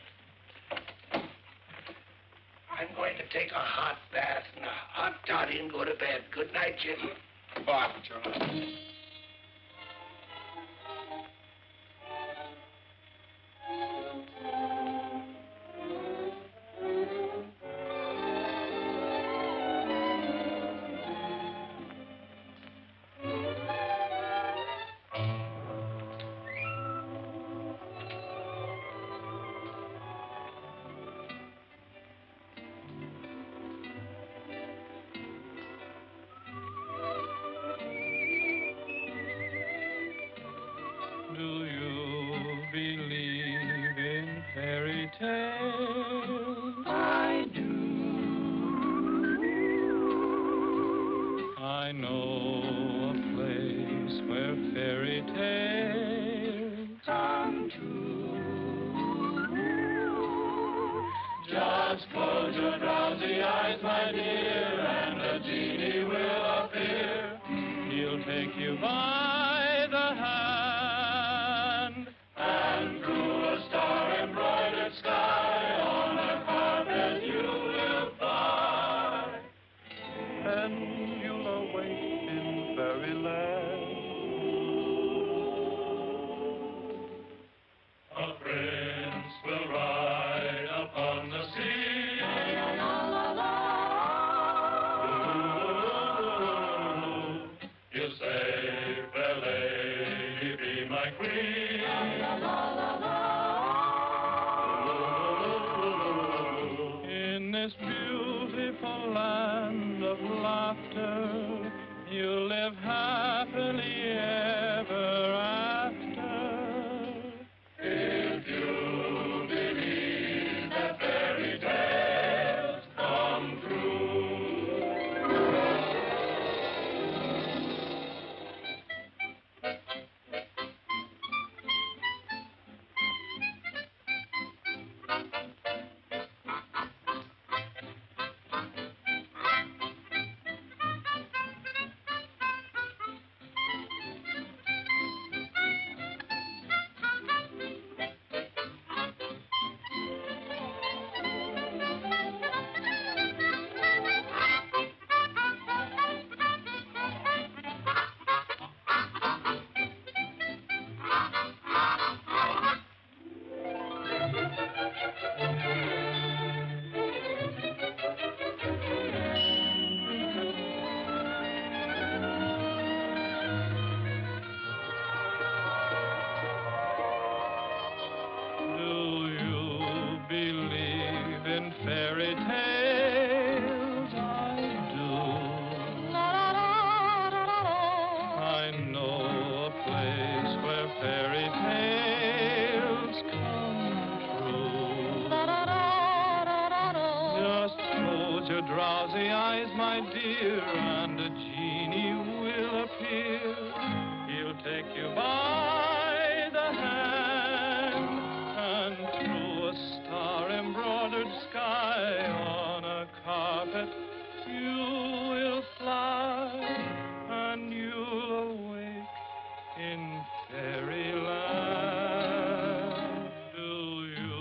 Speaker 4: I'm going to take a hot bath and a hot toddy and go to bed. Good night, Jim.
Speaker 6: Bye, Charlie.
Speaker 15: I do. I know a place where fairy tales come true. Just close your drowsy eyes, my dear, and a genie will appear. He'll take you by the hand and through a star-embroidered sky on a carpet you will fly. And you'll awake in fairyland. A prince will ride upon the sea. La, la, la, la. after. You'll live happily ever after.
Speaker 8: If you believe that fairy tales come true.
Speaker 15: Fairy tales, I do. I know a place where fairy tales come true. Just close your drowsy eyes, my dear, and a genie will appear. He'll take you by the hand and through a star-embroidered sky on a carpet you will fly, and you'll awake in fairyland. Do you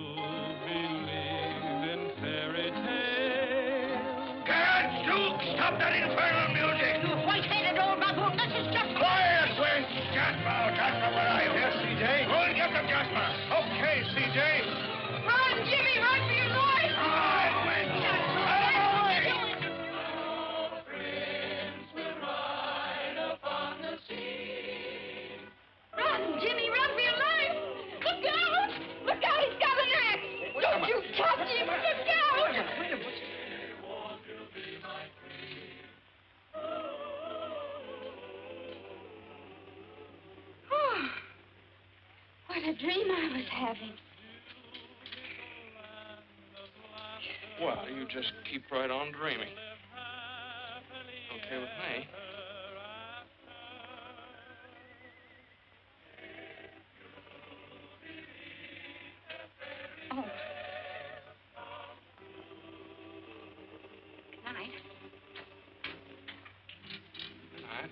Speaker 15: believe in fairy tales?
Speaker 4: Gad, Duke, stop that infernal music!
Speaker 3: You white-headed old baboon, this is just...
Speaker 4: Quiet, Wink! Jasper, Jasper, where are you?
Speaker 7: Yes, C.J.?
Speaker 4: Go and get them, Jasper.
Speaker 7: Okay, C.J.
Speaker 3: Run, Jimmy, run for your life!
Speaker 4: Run, Wink!
Speaker 3: Run, Jimmy, run for your life! Look out! Look out, he's got an axe! Don't you touch him! Look out! Oh, what a dream I was having.
Speaker 6: Well, you just keep right on dreaming. Okay with me.
Speaker 2: Oh. Good night.
Speaker 6: Good night.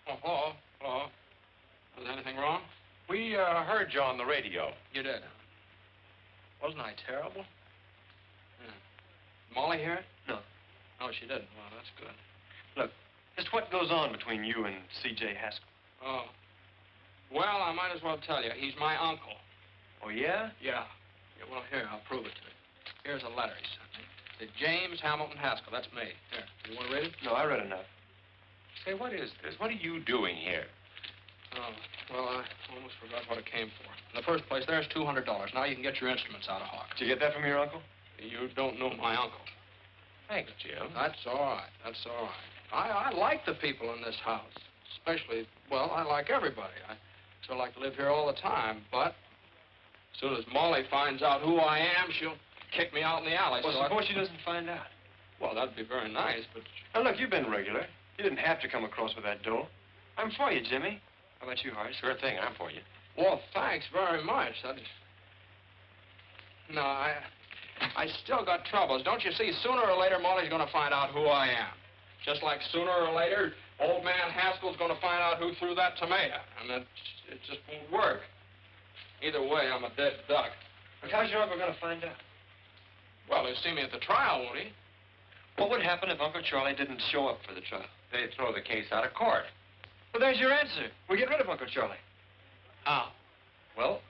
Speaker 6: Oh, hello. Hello. Was anything wrong?
Speaker 16: We heard you on the radio.
Speaker 6: You did. Wasn't I terrible? Yeah. Molly hear it?
Speaker 18: No.
Speaker 6: Oh, she didn't. Well, that's good.
Speaker 18: Look, just what goes on between you and C.J. Haskell?
Speaker 6: Oh. Well, I might as well tell you. He's my uncle.
Speaker 18: Oh, yeah?
Speaker 6: Yeah. Yeah, well, here, I'll prove it to you. Here's a letter he sent me. To James Hamilton Haskell. That's me. Here. You want to read it?
Speaker 18: No, I read enough.
Speaker 16: Say, what is this? What are you doing here?
Speaker 6: Oh, well, I almost forgot what it came for. In the first place, there's $200. Now you can get your instruments out of Hawk.
Speaker 18: Did you get that from your uncle?
Speaker 6: You don't know my uncle.
Speaker 16: Thanks, Jim.
Speaker 6: That's all right. That's all right. I like the people in this house. Especially, well, I like everybody. I still like to live here all the time, but as soon as Molly finds out who I am, she'll kick me out in the alley.
Speaker 18: Well,
Speaker 6: so
Speaker 18: suppose she doesn't find out.
Speaker 6: Well, that'd be very nice, but...
Speaker 18: Now, look, you've been regular. You didn't have to come across with that dough. I'm for you, Jimmy. How about you, Horace?
Speaker 16: Sure thing, I'm for you.
Speaker 6: Well, thanks very much. No, I still got troubles. Don't you see, sooner or later, Molly's going to find out who I am. Just like sooner or later, old man Haskell's going to find out who threw that tomato. And it just won't work. Either way, I'm a dead duck.
Speaker 18: But how's your uncle going to find out?
Speaker 6: Well, he'll see me at the trial, won't he?
Speaker 18: What would happen if Uncle Charlie didn't show up for the trial?
Speaker 16: They'd throw the case out of court.
Speaker 18: Well, there's your answer. We'll get rid of Uncle Charlie.
Speaker 6: How?
Speaker 18: Well,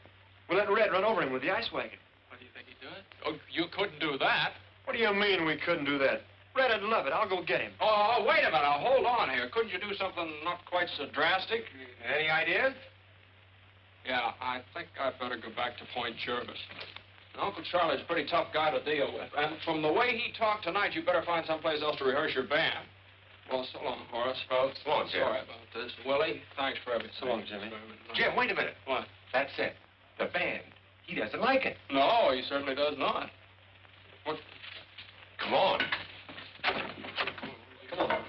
Speaker 18: we'll let Red run over him with the ice wagon.
Speaker 6: What do you think he'd do it? Oh, you couldn't do that.
Speaker 18: What do you mean we couldn't do that? Red'd love it. I'll go get him.
Speaker 5: Oh, wait a minute. Now, hold on here. Couldn't you do something not quite so drastic?
Speaker 18: Any ideas?
Speaker 5: Yeah, I think I'd better go back to Point Jervis. Uncle Charlie's a pretty tough guy to deal with. And from the way he talked tonight, you better find someplace else to rehearse your band. Well, so long, Horace.
Speaker 18: Well, so long, Jim.
Speaker 5: Sorry about this. Willie, thanks for everything.
Speaker 18: So long, Jimmy.
Speaker 13: Jim, wait a minute.
Speaker 5: What?
Speaker 13: That's it. The band. He doesn't like it.
Speaker 5: No, he certainly does not. What?
Speaker 13: Come on.
Speaker 18: Come on.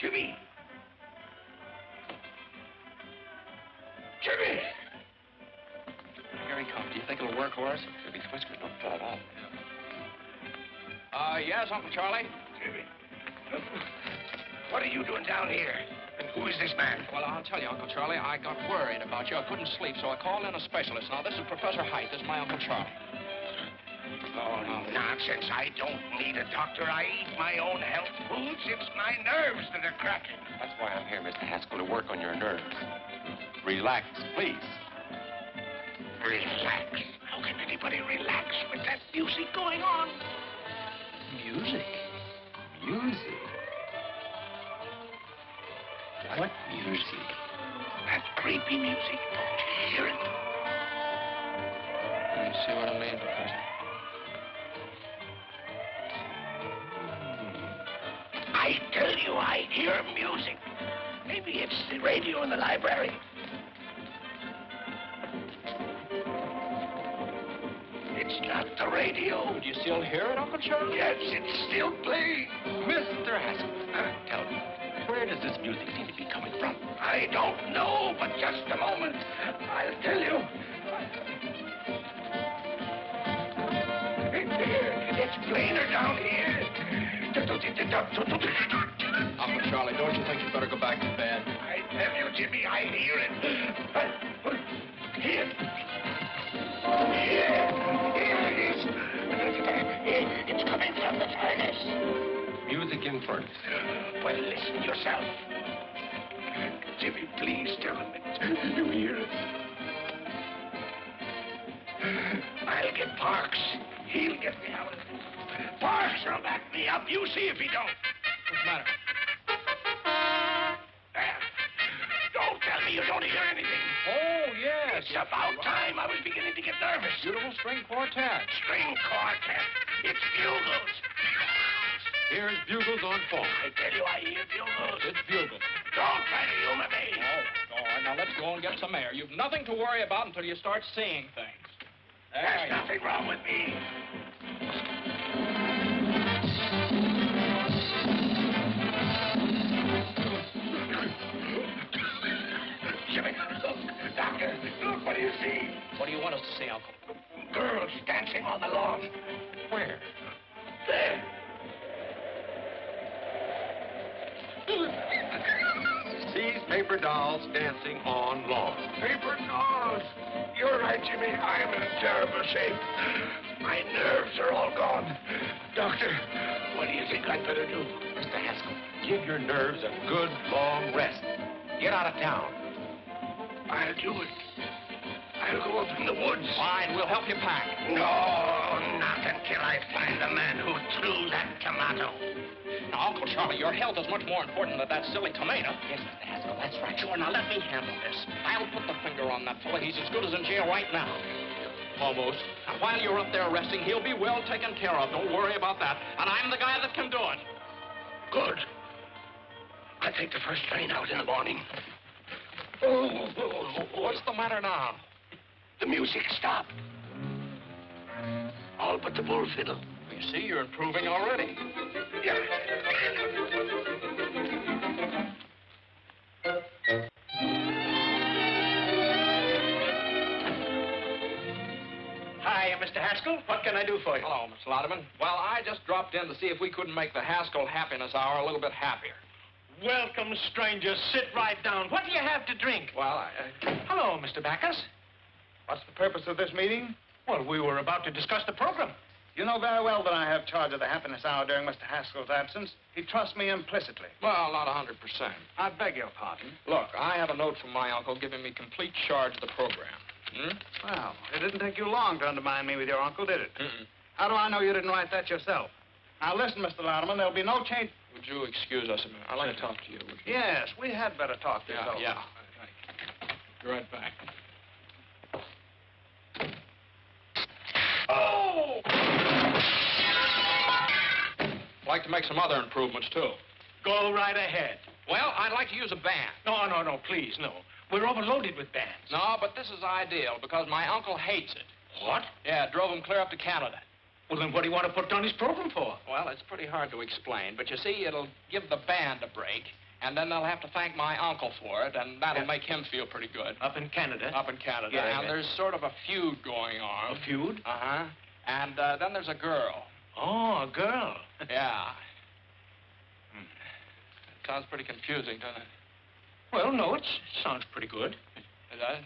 Speaker 4: Jimmy! Jimmy!
Speaker 5: Here he comes. Do you think it'll work, Horace?
Speaker 13: If his whiskers don't fall off.
Speaker 5: Yes, Uncle Charlie?
Speaker 4: Jimmy. What are you doing down here? And who is this man?
Speaker 5: Well, I'll tell you, Uncle Charlie, I got worried about you. I couldn't sleep, so I called in a specialist. Now, this is Professor Height. This is my Uncle Charlie.
Speaker 4: Oh, nonsense. I don't need a doctor. I eat my own health foods. It's my nerves that are cracking.
Speaker 13: That's why I'm here, Mr. Haskell, to work on your nerves. Relax, please.
Speaker 4: Relax? How can anybody relax with that music going on?
Speaker 13: Music? Music? What music?
Speaker 4: That creepy music. Don't you hear it?
Speaker 5: You see what I mean, Professor?
Speaker 4: I tell you, I hear music. Maybe it's the radio in the library. It's not the radio.
Speaker 5: Do you still hear it, Uncle Charlie?
Speaker 4: Yes, it's still playing.
Speaker 13: Mr. Haskell, tell me, where does this music seem to be coming from?
Speaker 4: I don't know, but just a moment. I'll tell you. It's plainer down here.
Speaker 5: Uncle Charlie, don't you think you better go back to bed?
Speaker 4: I tell you, Jimmy, I hear it. Here. Here it is. It's coming from the furnace.
Speaker 13: Music in furnace.
Speaker 4: Well, listen yourself. Jimmy, please tell him it. You hear it? I'll get Parks. He'll get me out of it. Parks will back me up. You see if he don't.
Speaker 5: What's the matter?
Speaker 4: There. Don't tell me you don't hear anything.
Speaker 5: Oh, yes.
Speaker 4: It's about time. I was beginning to get nervous.
Speaker 5: Beautiful string quartet.
Speaker 4: String quartet. It's bugles.
Speaker 6: Here's bugles on phone.
Speaker 4: I tell you, I hear bugles.
Speaker 6: It's bugles.
Speaker 4: Don't try to humor me.
Speaker 5: Oh, all right. Now, let's go and get some air. You've nothing to worry about until you start seeing things.
Speaker 4: There's nothing wrong with me. Jimmy, look. Doctor, look. What do you see?
Speaker 5: What do you want us to see, Uncle?
Speaker 4: Girls dancing on the lawn.
Speaker 13: Where?
Speaker 4: There.
Speaker 13: Sees paper dolls dancing on lawn.
Speaker 4: Paper dolls. You're right, Jimmy. I'm in terrible shape. My nerves are all gone. Doctor, What do you think I'd better do?
Speaker 13: Mr. Haskell, give your nerves a good, long rest. Get out of town.
Speaker 4: I'll do it. I'll go up in the woods.
Speaker 13: Fine, we'll help you pack.
Speaker 4: No, not until I find the man who threw that tomato.
Speaker 13: Now, Uncle Charlie, your health is much more important than that silly tomato. Yes, Mr. Haskell, that's right. Sure, now let me handle this. I'll put the finger on that fella. He's as good as in jail right now. Almost. And while you're up there resting, he'll be well taken care of. Don't worry about that. And I'm the guy that can do it.
Speaker 4: Good. I'll take the first train out in the morning. Oh.
Speaker 13: What's the matter now?
Speaker 4: The music stopped. All but the bull fiddle.
Speaker 13: You see, you're improving already.
Speaker 4: Yeah.
Speaker 17: Hi, Mr. Haskell. What can I do for you?
Speaker 5: Hello, Mr. Lauderman. Well, I just dropped in to see if we couldn't make the Haskell Happiness Hour a little bit happier.
Speaker 17: Welcome, stranger. Sit right down. What do you have to drink?
Speaker 5: Well,
Speaker 17: Hello, Mr. Backus.
Speaker 7: What's the purpose of this meeting?
Speaker 17: Well, we were about to discuss the program.
Speaker 7: You know very well that I have charge of the happiness hour during Mr. Haskell's absence. He trusts me implicitly.
Speaker 5: Well, not 100%.
Speaker 7: I beg your pardon.
Speaker 5: Look, I have a note from my uncle giving me complete charge of the program.
Speaker 7: Well, it didn't take you long to undermine me with your uncle, did it?
Speaker 5: Mm-mm.
Speaker 7: How do I know you didn't write that yourself? Now, listen, Mr. Louderman, there'll be no change.
Speaker 5: Would you excuse us a minute? I'd like to talk to you. Would you?
Speaker 7: Yes, we had better talk this over.
Speaker 5: Yeah. Be right back.
Speaker 17: Oh!
Speaker 5: I'd like to make some other improvements, too.
Speaker 17: Go right ahead.
Speaker 5: Well, I'd like to use a band.
Speaker 17: No, please, no. We're overloaded with bands.
Speaker 5: No, but this is ideal because my uncle hates it.
Speaker 17: What?
Speaker 5: Yeah, it drove him clear up to Canada.
Speaker 17: Well, then what do you want to put on his program for?
Speaker 5: Well, it's pretty hard to explain, but you see, it'll give the band a break, and then they'll have to thank my uncle for it, and that'll make him feel pretty good.
Speaker 17: Up in Canada?
Speaker 5: Up in Canada.
Speaker 17: Yeah,
Speaker 5: and there's sort of a feud going on.
Speaker 17: A feud?
Speaker 5: Uh-huh. And then there's a girl.
Speaker 17: Oh, a girl.
Speaker 5: Yeah. Sounds pretty confusing, doesn't it?
Speaker 17: Well, no, it sounds pretty good.
Speaker 5: Is that?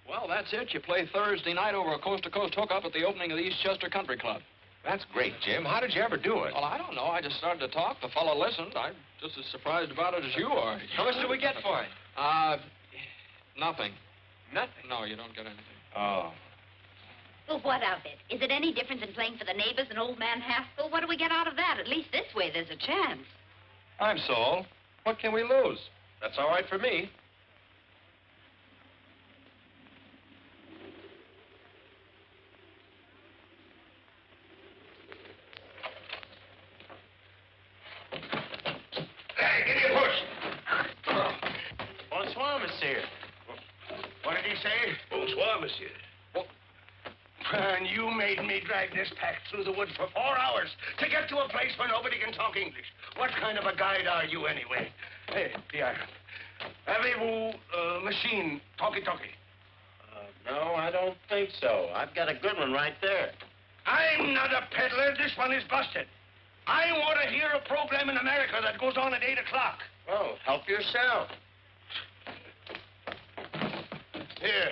Speaker 5: Well, that's it. You play Thursday night over a coast-to-coast hookup at the opening of the Eastchester Country Club.
Speaker 13: That's great, Jim. How did you ever do it?
Speaker 5: Well, I don't know. I just started to talk. The fellow listened. I'm just as surprised about it as you are.
Speaker 17: How much do we get for it?
Speaker 5: Nothing.
Speaker 17: Nothing?
Speaker 5: No, you don't get anything.
Speaker 13: Oh.
Speaker 2: Well, what of it? Is it any different than playing for the neighbors and old man Haskell? What do we get out of that? At least this way there's a chance.
Speaker 18: I'm Saul. What can we lose? That's all right for me.
Speaker 4: Hey, give me a push.
Speaker 17: Bonsoir, monsieur.
Speaker 4: What did he say? Bonsoir, monsieur. And you made me drag this pack through the woods for 4 hours to get to a place where nobody can talk English. What kind of a guide are you, anyway? Hey, Pierre. Avez-vous machine, talkie-talkie?
Speaker 9: No, I don't think so. I've got a good one right there.
Speaker 4: I'm not a peddler. This one is busted. I want to hear a program in America that goes on at 8 o'clock.
Speaker 9: Well, help yourself.
Speaker 4: Here,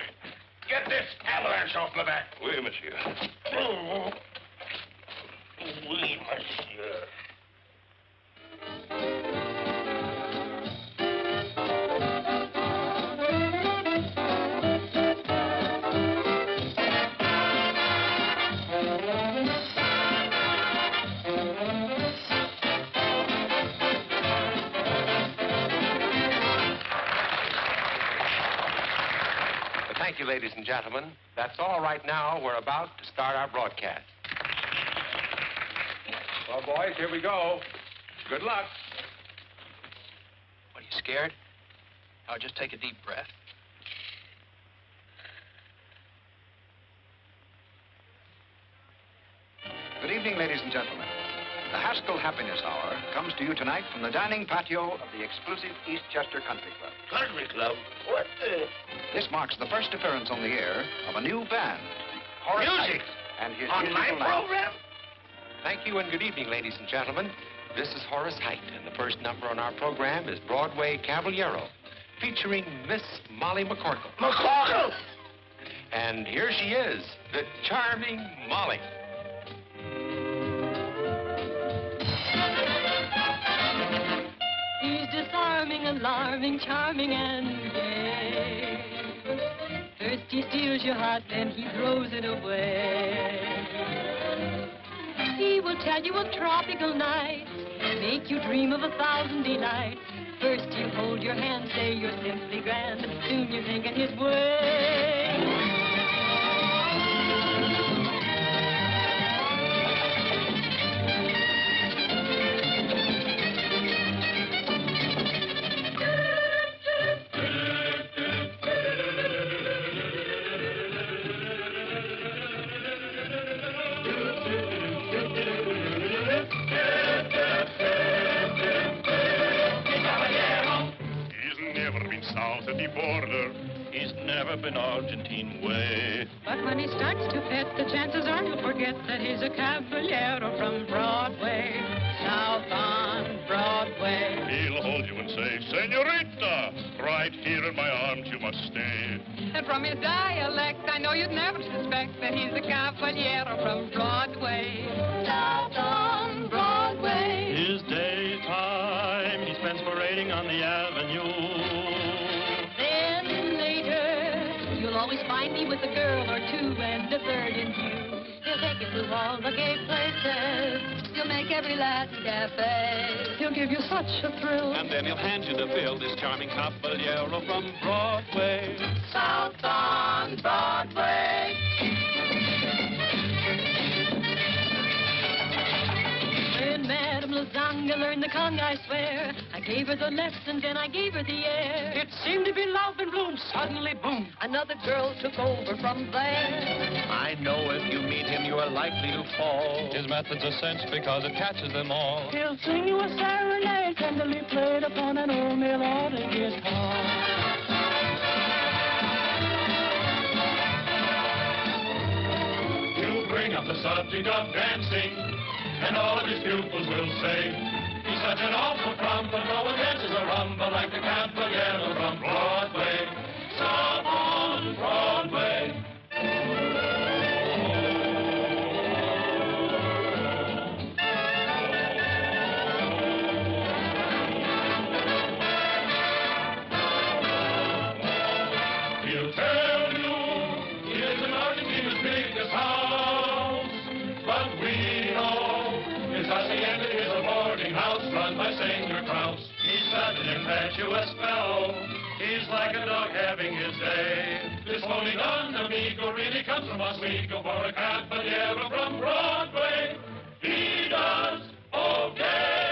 Speaker 4: get this avalanche off my back.
Speaker 9: Oui, monsieur.
Speaker 4: Oh. Oui, monsieur.
Speaker 13: Thank you, ladies and gentlemen. That's all right now. We're about to start our broadcast.
Speaker 5: Well, boys, here we go. Good luck. What, are you scared? Now, just take a deep breath.
Speaker 7: Good evening, ladies and gentlemen. The Haskell Happiness Hour comes to you tonight from the dining patio of the exclusive Eastchester Country Club.
Speaker 4: Country Club? What the...
Speaker 7: This marks the first appearance on the air of a new band. Horace
Speaker 4: Music?
Speaker 7: Height and his
Speaker 4: On my
Speaker 7: musical night.
Speaker 4: program?
Speaker 13: Thank you and good evening, ladies and gentlemen. This is Horace Height, and the first number on our program is Broadway Caballero, featuring Miss Molly McCorkle.
Speaker 4: McCorkle?
Speaker 13: And here she is, the charming Molly.
Speaker 12: charming, charming and gay. First he steals your heart, then he throws it away. He will tell you of tropical nights, make you dream of 1,000 delights. First he'll hold your hand, say you're simply grand. Soon you're thinking his way.
Speaker 15: South of the border, he's never been Argentine way.
Speaker 12: But when he starts to pet, the chances are you'll forget that he's a caballero from Broadway, south on Broadway.
Speaker 15: He'll hold you and say, Senorita, right here in my arms you must stay.
Speaker 12: And from his dialect, I know you'd never suspect that he's a caballero from Broadway, south on Broadway.
Speaker 15: His daytime he spends parading on the avenue.
Speaker 12: You'll always find me with a girl or two and a third in view. He'll take you through all the gay places. He'll make every Latin cafe. He'll give you such a thrill.
Speaker 15: And then he'll hand you the bill, this charming caballero from Broadway.
Speaker 12: South on Broadway. When Madame Lasagna learned the conga, I swear, I gave her the lessons and I gave her the air.
Speaker 10: It seemed to be love in bloom. Suddenly, boom,
Speaker 12: another girl took over from there.
Speaker 15: I know if you meet him, you are likely to fall. His method's a cinch because it catches them all.
Speaker 10: He'll sing you a serenade, tenderly played upon an old melodic guitar.
Speaker 8: He'll bring up the subject of dancing, and all of his pupils will say, he's such an awful trump, but no one dances a rumba like the caballero from Broadway, south on Broadway. He'll tell you he lives in Argentina's biggest house, but we know his hacienda is a boarding house run by Senor Kraus. He's such an impetuous fellow, he's like a dog having his day. This phony Don Amigo really comes from Oswego for a caballero from Broadway. He does okay.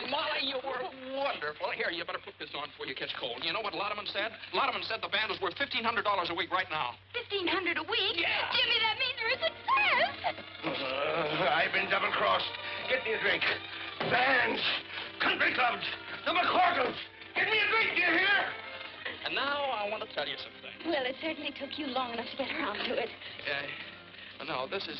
Speaker 13: Molly, you
Speaker 5: wonderful. Here, you better put this on before you catch cold. You know what Lotterman said? Lotterman said the band was worth $1,500 a week right now.
Speaker 2: $1,500 a week?
Speaker 5: Yeah.
Speaker 2: Jimmy, that means you're a success.
Speaker 4: I've been double-crossed. Get me a drink. Bands, country clubs, the McCorkles. Get me a drink, do you hear?
Speaker 5: And now I want to tell you something.
Speaker 2: Well, it certainly took you long enough to get around to it.
Speaker 5: No, this is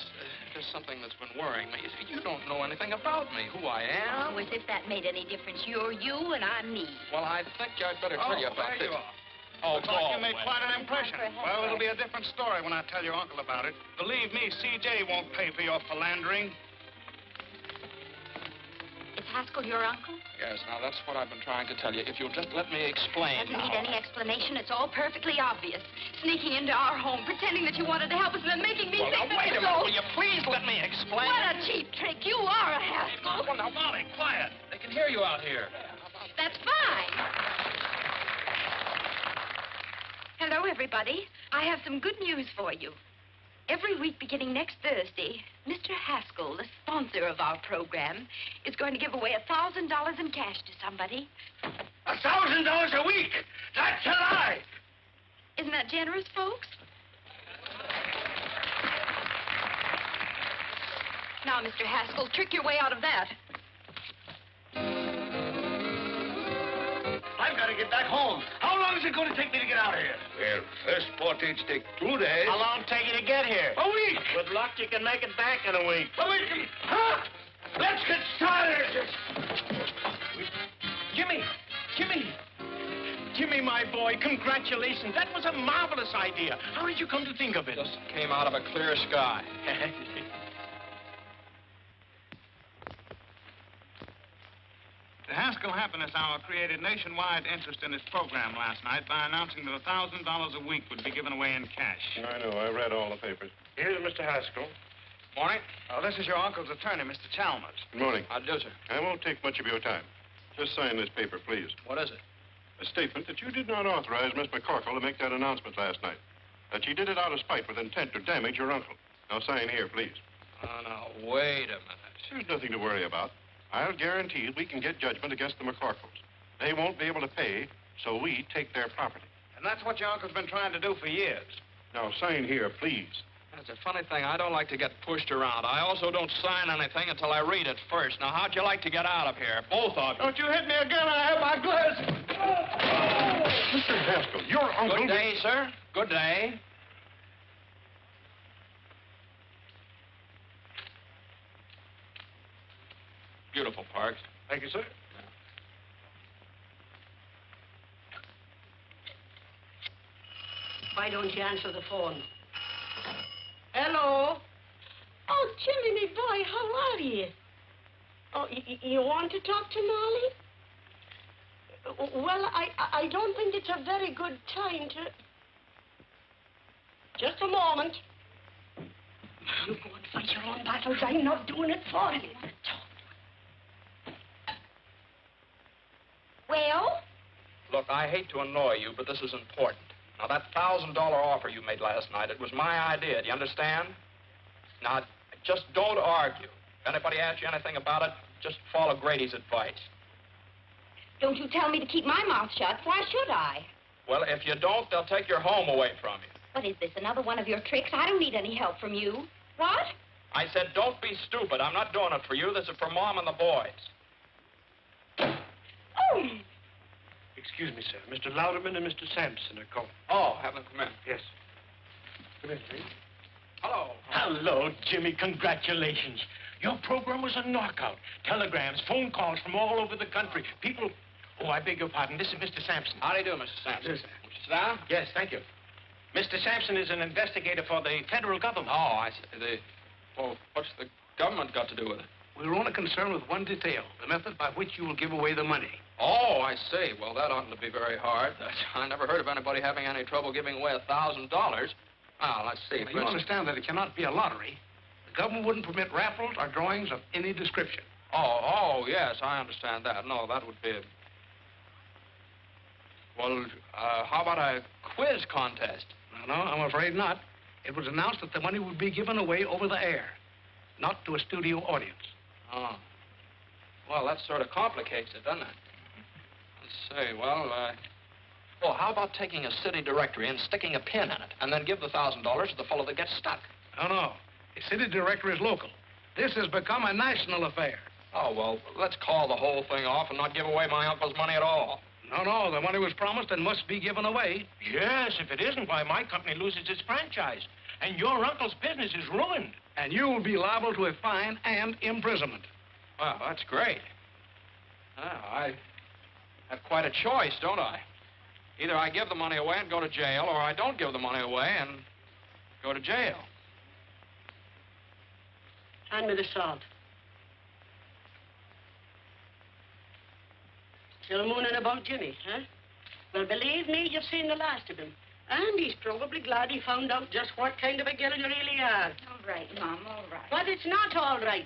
Speaker 5: just something that's been worrying me. You don't know anything about me, who I am.
Speaker 2: Oh, as if that made any difference. You're you and I'm me.
Speaker 5: Well, I think I'd better tell you about this.
Speaker 7: Looks like you made quite an impression. Well, it'll be a different story when I tell your uncle about it. Believe me, C.J. won't pay for your philandering.
Speaker 2: Is Haskell your uncle?
Speaker 5: Yes, now that's what I've been trying to tell you. If you'll just let me explain.
Speaker 2: Doesn't need any explanation. It's all perfectly obvious. Sneaking into our home, pretending that you wanted to help us, and then making me
Speaker 5: Well,
Speaker 2: think
Speaker 5: now,
Speaker 2: that
Speaker 5: wait a
Speaker 2: was
Speaker 5: minute.
Speaker 2: so...
Speaker 5: Will you please let me explain?
Speaker 2: What a cheap trick. You are a Haskell.
Speaker 5: Well, now, Molly, quiet. They can hear you out here.
Speaker 2: That's fine. Hello, everybody. I have some good news for you. Every week beginning next Thursday, Mr. Haskell, the sponsor of our program, is going to give away $1,000 in cash to somebody.
Speaker 4: $1,000 a week? That's a lie!
Speaker 2: Isn't that generous, folks? Now, Mr. Haskell, trick your way out of that.
Speaker 4: I've got to get back home. How long is it going to take me to get out of here? Well, first portage take 2 days.
Speaker 9: How long take you to get here?
Speaker 4: A week.
Speaker 9: With luck, you can make it back in a week.
Speaker 4: A week? Huh? Let's get started.
Speaker 17: Jimmy, my boy, congratulations. That was a marvelous idea. How did you come to think of it?
Speaker 5: Just came out of a clear sky.
Speaker 7: The Haskell Happiness Hour created nationwide interest in its program last night by announcing that $1,000 a week would be given away in cash.
Speaker 16: I know. I read all the papers. Here's Mr. Haskell.
Speaker 5: Morning.
Speaker 7: This is your uncle's attorney, Mr. Chalmers.
Speaker 16: Good morning.
Speaker 5: How do, sir?
Speaker 16: I won't take much of your time. Just sign this paper, please.
Speaker 5: What is it?
Speaker 16: A statement that you did not authorize Miss McCorkle to make that announcement last night. That she did it out of spite with intent to damage your uncle. Now sign here, please.
Speaker 5: Oh, now, wait a minute.
Speaker 16: There's nothing to worry about. I'll guarantee we can get judgment against the McCorkles. They won't be able to pay, so we take their property.
Speaker 7: And that's what your uncle's been trying to do for years.
Speaker 16: Now, sign here, please.
Speaker 5: That's a funny thing. I don't like to get pushed around. I also don't sign anything until I read it first. Now, how'd you like to get out of here? Both of you.
Speaker 7: Don't you hit me again. I have my glasses.
Speaker 16: Mr. Haskell, your uncle...
Speaker 5: Good day, sir. Good day. Beautiful, Parks.
Speaker 16: Thank you, sir.
Speaker 3: Why don't you answer the phone? Hello? Oh, Jimmy, me boy, how are you? Oh, you want to talk to Molly? Well, I don't think it's a very good time to... Just a moment. You go and fight your own battles. I'm not doing it for you.
Speaker 2: Well?
Speaker 5: Look, I hate to annoy you, but this is important. Now, that $1,000 offer you made last night, it was my idea. Do you understand? Now, just don't argue. If anybody asks you anything about it, just follow Grady's advice.
Speaker 2: Don't you tell me to keep my mouth shut. Why should I?
Speaker 5: Well, if you don't, they'll take your home away from you.
Speaker 2: What is this, another one of your tricks? I don't need any help from you. What?
Speaker 5: I said, don't be stupid. I'm not doing it for you. This is for Mom and the boys.
Speaker 2: Oh!
Speaker 16: Excuse me, sir. Mr. Louderman and Mr. Sampson are calling.
Speaker 5: Oh, have them come in.
Speaker 16: Yes. Come in, please.
Speaker 5: Hello.
Speaker 17: Hello, Jimmy. Congratulations. Your program was a knockout. Telegrams, phone calls from all over the country. People... Oh, I beg your pardon. This is Mr. Sampson.
Speaker 5: How do you do, Mr. Sampson?
Speaker 17: Yes.
Speaker 5: Won't you sit down?
Speaker 17: Yes, thank you. Mr. Sampson is an investigator for the federal government.
Speaker 5: Oh, I see. Well, what's the government got to do with it?
Speaker 17: We're only concerned with one detail, the method by which you will give away the money.
Speaker 5: Oh, I see. Well, that oughtn't to be very hard. I never heard of anybody having any trouble giving away $1,000. Now, let's see.
Speaker 17: Now, you understand that it cannot be a lottery. The government wouldn't permit raffles or drawings of any description.
Speaker 5: Oh, yes, I understand that. No, that would be... Well, how about a quiz contest?
Speaker 17: No, I'm afraid not. It was announced that the money would be given away over the air, not to a studio audience.
Speaker 5: Oh. Well, that sort of complicates it, doesn't it? Say, well, oh, how about taking a city directory and sticking a pin in it, and then give the $1,000 to the fellow that gets stuck?
Speaker 19: No. The city directory is local. This has become a national affair.
Speaker 5: Oh, well, let's call the whole thing off and not give away my uncle's money at all.
Speaker 19: No, the money was promised and must be given away.
Speaker 17: Yes, if it isn't, why, my company loses its franchise. And your uncle's business is ruined.
Speaker 19: And you will be liable to a fine and imprisonment.
Speaker 5: Well, that's great. I have quite a choice, don't I? Either I give the money away and go to jail, or I don't give the money away and go to jail.
Speaker 3: Hand me the salt. Still mooning about Jimmy, huh? Well, believe me, you've seen the last of him. And he's probably glad he found out just what kind of a girl you really are.
Speaker 2: All right, Mom, all right.
Speaker 3: But it's not all right.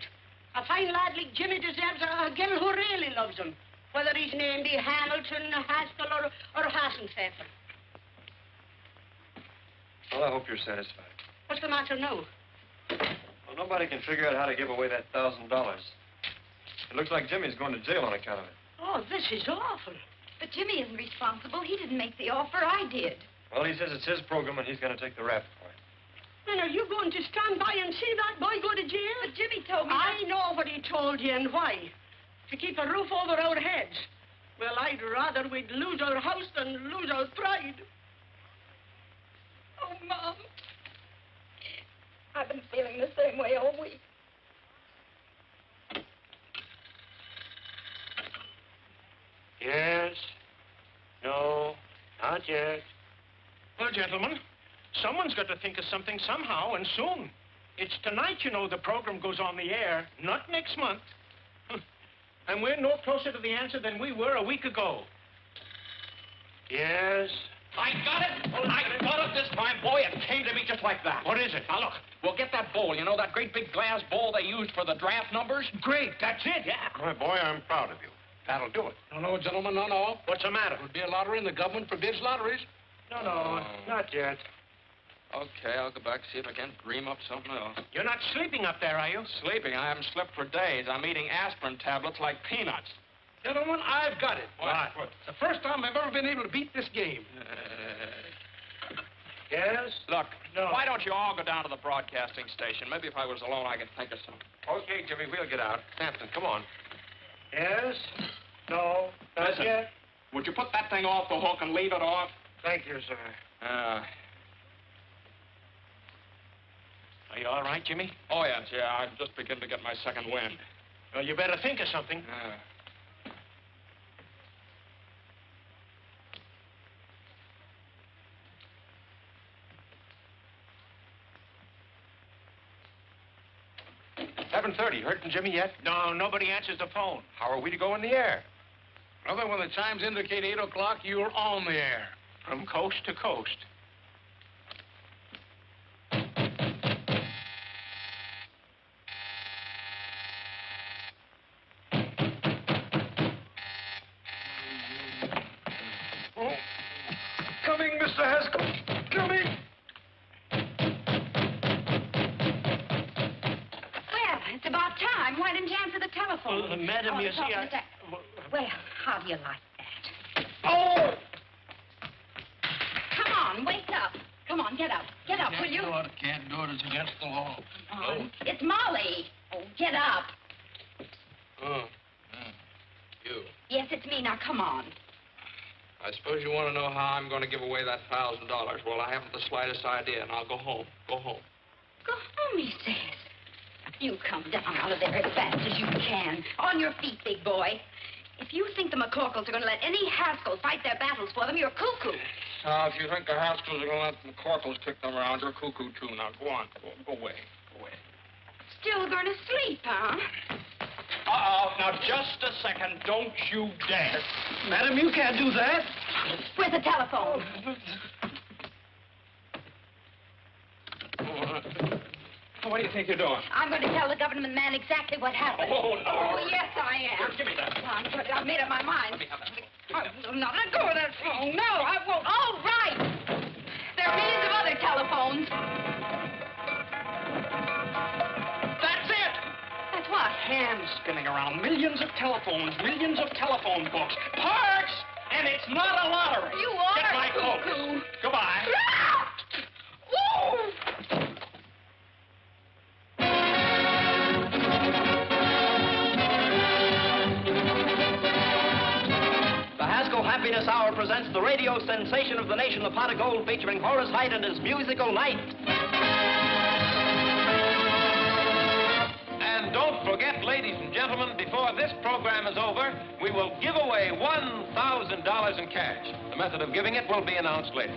Speaker 3: A fine lad like Jimmy deserves a girl who really loves him. Whether he's named Hamilton, Haskell, or Hassenpfeffer.
Speaker 18: Well, I hope you're satisfied.
Speaker 3: What's the matter now?
Speaker 18: Well, nobody can figure out how to give away that $1,000. It looks like Jimmy's going to jail on account of it.
Speaker 3: Oh, this is awful.
Speaker 2: But Jimmy isn't responsible. He didn't make the offer. I did.
Speaker 18: Well, he says it's his program and he's going to take the rap for it.
Speaker 3: Then are you going to stand by and see that boy go to jail?
Speaker 2: But Jimmy told me
Speaker 3: I know what he told you and why. To keep a roof over our heads. Well, I'd rather we'd lose our house than lose our pride.
Speaker 2: Oh, Mom. I've been feeling the same way all week.
Speaker 17: Yes. No. Not yet. Well, gentlemen, someone's got to think of something somehow, and soon. It's tonight, you know, the program goes on the air, not next month. And we're no closer to the answer than we were a week ago. Yes.
Speaker 13: I got it! I got it this time, boy. It came to me just like that.
Speaker 17: What is it?
Speaker 13: Now, look, we'll get that bowl. You know, that great big glass bowl they used for the draft numbers?
Speaker 17: Great, that's it, yeah.
Speaker 16: My boy, I'm proud of you. That'll do it.
Speaker 19: No, gentlemen, no.
Speaker 17: What's the matter?
Speaker 19: It would be a lottery, and the government forbids lotteries.
Speaker 17: No, not yet.
Speaker 5: Okay, I'll go back and see if I can dream up something else.
Speaker 17: You're not sleeping up there, are you?
Speaker 5: Sleeping? I haven't slept for days. I'm eating aspirin tablets like peanuts.
Speaker 19: Gentlemen, I've got it.
Speaker 5: What?
Speaker 19: The first time I've ever been able to beat this game.
Speaker 17: Yes?
Speaker 5: Look,
Speaker 17: No.
Speaker 5: why don't you all go down to the broadcasting station? Maybe if I was alone, I could think of something.
Speaker 18: Okay, Jimmy, we'll get out. Hampton, come on.
Speaker 17: Yes? No, not
Speaker 5: Listen,
Speaker 17: yet.
Speaker 5: would you put that thing off the hook and leave it off?
Speaker 17: Thank you, sir. Are you all right, Jimmy?
Speaker 5: Oh, yes, yeah. I'm just beginning to get my second wind.
Speaker 17: Well, you better think of something.
Speaker 18: $7:30. Heard from Jimmy yet?
Speaker 17: No, nobody answers the phone.
Speaker 18: How are we to go in the air?
Speaker 19: Brother, when the chimes indicate 8 o'clock, you're on the air.
Speaker 17: From coast to coast.
Speaker 18: Coming, Mr. Haskell. Coming.
Speaker 2: Well, it's about time. Why didn't you answer the telephone?
Speaker 17: Madam, you
Speaker 2: it's
Speaker 17: see,
Speaker 2: all Well, how do you like that?
Speaker 17: Oh!
Speaker 2: Come on, wake up. Come on, get up. Get up, will you?
Speaker 9: Can't do it. It's against the law.
Speaker 2: It's Molly. Oh, get up.
Speaker 5: You.
Speaker 2: Yes, it's me. Now, come on.
Speaker 5: I suppose you want to know how I'm going to give away that $1,000. Well, I haven't the slightest idea, and I'll go home. Go home.
Speaker 2: Go home, he says. You come down out of there as fast as you can. On your feet, big boy. If you think the McCorkles are going to let any Haskell fight their battles for them, you're cuckoo.
Speaker 5: Now, if you think the Haskells are going to let the McCorkles kick them around, you're cuckoo, too. Now, go on. Go away. Go away.
Speaker 2: Still going to sleep, huh?
Speaker 13: Now, just a second. Don't you dare.
Speaker 19: Madam, you can't do that.
Speaker 2: Where's the telephone?
Speaker 5: What do you think you're doing?
Speaker 2: I'm going to tell the government man exactly what happened.
Speaker 5: Oh, no.
Speaker 2: Oh, yes, I am.
Speaker 5: Here, give me that.
Speaker 2: I've made up my mind.
Speaker 5: Let me have that.
Speaker 2: No, let go of that phone. No, I won't. All right. There are millions of other telephones.
Speaker 13: That's it.
Speaker 2: That's what?
Speaker 13: Hands spinning around. Millions of telephones. Millions of telephone books. Parts! And it's not a lottery.
Speaker 2: You are
Speaker 13: Get my
Speaker 2: cuckoo.
Speaker 13: clothes. Goodbye.
Speaker 20: The Haskell Happiness Hour presents the radio sensation of the nation, the Pot of Gold, featuring Horace Heidt and his musical night.
Speaker 21: And don't forget, ladies and gentlemen, before this program is over, we will give away $1,000 in cash. The method of giving it will be announced later.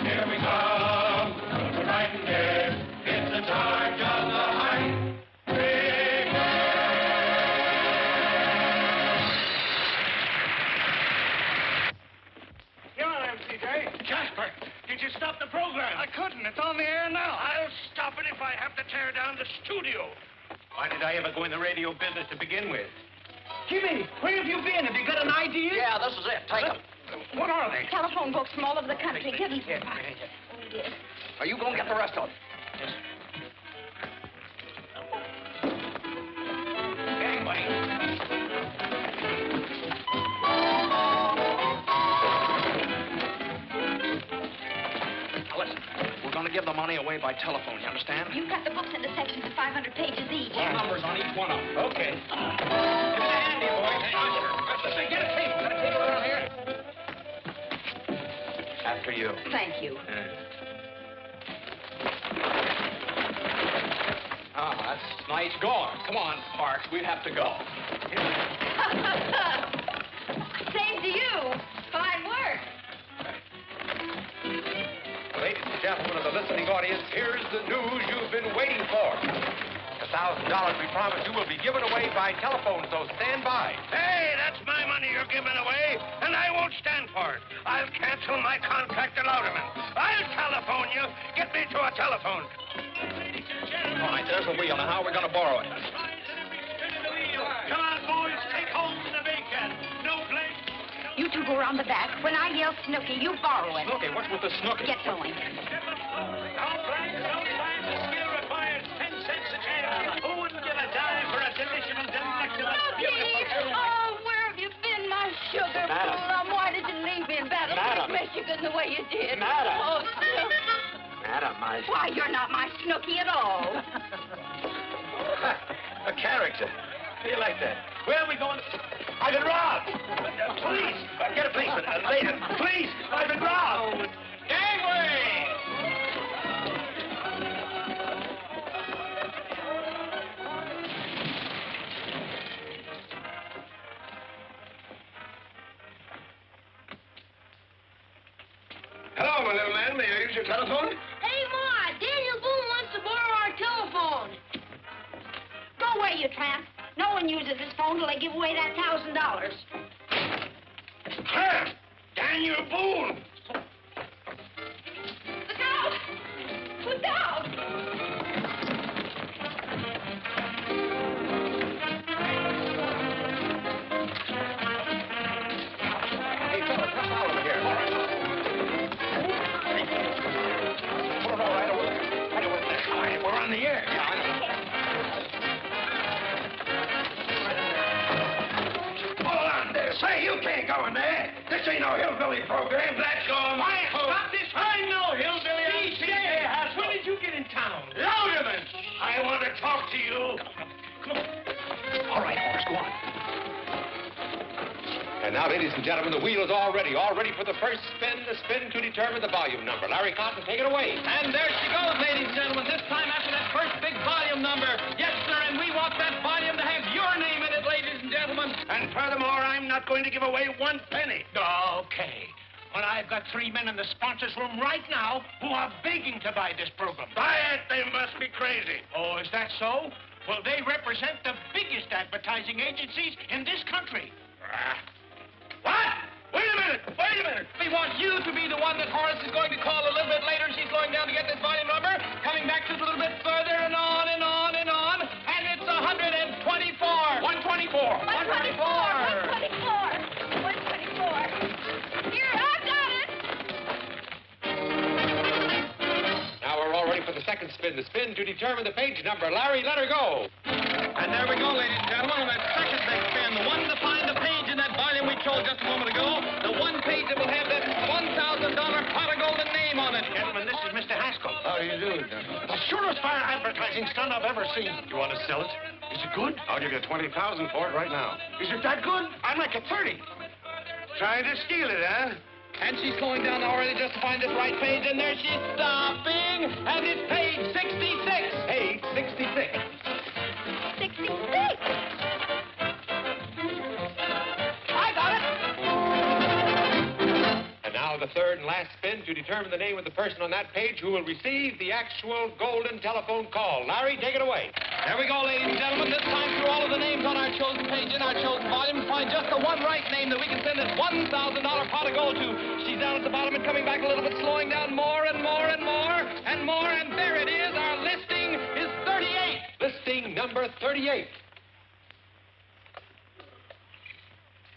Speaker 8: Here we come, we're riding here. It's the charge of the Height Brigade.
Speaker 17: Here I am, CJ.
Speaker 4: Jasper, did you stop the program?
Speaker 17: I couldn't. It's on the air now.
Speaker 4: I'll stop it if I have to tear down the studio. Why did I ever go in the radio business to begin with?
Speaker 17: Jimmy, where have you been? Have you got an idea?
Speaker 13: Yeah, this is it. Take them.
Speaker 4: What are they?
Speaker 2: Telephone books from all over the country. Give them
Speaker 4: Here,
Speaker 2: some.
Speaker 4: here, here.
Speaker 2: Oh, yes.
Speaker 13: Are you going to get the rest of them?
Speaker 4: Anyway.
Speaker 13: Now, listen. We're going to give the money away by telephone, you understand?
Speaker 2: You cut the books into sections of 500 pages each.
Speaker 13: Phone numbers on each one of them.
Speaker 4: Okay. Give me the hand here, boys. Hey, Usher, get a table. Got a table around here?
Speaker 13: After you.
Speaker 2: Thank you.
Speaker 13: Oh, that's nice going. Come on, Parks. We have to go.
Speaker 2: Same to you. Fine work.
Speaker 21: Ladies and gentlemen of the listening audience, here's the news you've been waiting for. The $1,000 we promised you will be given away by telephone, so stand by.
Speaker 4: Hey, that's my money you're giving away, and I won't stand for it. I'll cancel my contract to Louderman. I'll telephone you. Get me to a telephone.
Speaker 13: All right, there's the wheel. Now, how are we going to borrow it?
Speaker 4: Come on, boys. Take home the bacon. No blame.
Speaker 2: You two go around the back. When I yell Snooky, you borrow it.
Speaker 13: Snooky? What's with the Snooky?
Speaker 2: Get going.
Speaker 4: No blame. The skill requires 10 cents a chance. Who wouldn't give a dime for a delicious, delectable, beautiful...
Speaker 2: Oh, where have you been, my sugar
Speaker 13: Madam.
Speaker 2: plum? Why did you leave me in Battle Creek,
Speaker 13: Madam.
Speaker 2: Michigan, the way you did?
Speaker 13: Madam.
Speaker 2: Oh, Snooky.
Speaker 13: Madam, I...
Speaker 2: Why, you're not my Snooky at all.
Speaker 21: A character. How do you like that?
Speaker 4: Where are we going?
Speaker 21: I've been robbed. Please, get a policeman. Later. Please, I've been robbed.
Speaker 4: Gangway!
Speaker 21: Hello, my little man. May I use your telephone?
Speaker 3: Hey, Ma, Daniel Boone wants to borrow our telephone.
Speaker 2: Go away, you tramp. No one uses his phone till they give away that $1,000.
Speaker 4: Tramp! Daniel Boone!
Speaker 2: Look out! Look out!
Speaker 21: Hey, fella, come out over here. All right. Put it all right over there. Right over there. All right, we're on the air. Yeah, I know.
Speaker 4: Hold on there. Say, you can't go in there. This ain't no hillbilly program. Let's go.
Speaker 17: Quiet, stop this. I'm no hillbilly.
Speaker 4: DJ Haskell.
Speaker 17: When did you get in town?
Speaker 4: Louderman, I want to talk to you.
Speaker 17: Come on.
Speaker 13: All right, Horace, go on.
Speaker 21: And now, ladies and gentlemen, the wheel is all ready for the first spin, the spin to determine the volume number. Larry Cotton, take it away.
Speaker 22: And there she goes, ladies and gentlemen. This time after that first big volume number. Yes, sir, and we want that volume to have your name in it, ladies and gentlemen.
Speaker 4: And furthermore, I'm not going to give away 1 penny.
Speaker 17: Okay. Well, I've got 3 men in the sponsors' room right now who are begging to buy this program.
Speaker 4: Buy it? They must be crazy.
Speaker 17: Oh, is that so? Well, they represent the biggest advertising agencies in this country.
Speaker 4: What? Wait a minute.
Speaker 22: We want you to be the one that Horace is going to call a little bit later. She's going down to get this volume number, coming back just a little bit further and on and on and on. And it's 124. 124.
Speaker 2: 124. Here, I've got it.
Speaker 21: Now we're all ready for the second spin. the spin to determine the page number. Larry, let her go.
Speaker 22: And there we go, ladies and gentlemen, on that second big spin. The one to find the page in that volume we showed just a moment ago. The one page that will have that $1,000 pot of golden name on it.
Speaker 17: Gentlemen, this is Mr. Haskell.
Speaker 4: How do you do, gentlemen?
Speaker 17: The surest fire advertising stunt I've ever seen. You want to sell it? Is it good?
Speaker 21: I'll give you $20,000 for it right now.
Speaker 17: Is it that good? I'd like it 30.
Speaker 21: Trying to steal it, huh?
Speaker 22: And she's slowing down already just to find this right page, and there she's stopping, and it's page 66.
Speaker 21: Page 66.
Speaker 2: 66.
Speaker 22: I got it.
Speaker 21: And now the third and last spin to determine the name of the person on that page who will receive the actual golden telephone call. Larry, take it away.
Speaker 22: There we go, ladies and gentlemen. This time through all of the names on our chosen page in our chosen volume, find just the one right name that we can send this $1,000 pot of gold to. She's down at the bottom and coming back a little bit, slowing down more and more and more and more, and there it is. Our listing is 38.
Speaker 21: Listing number 38.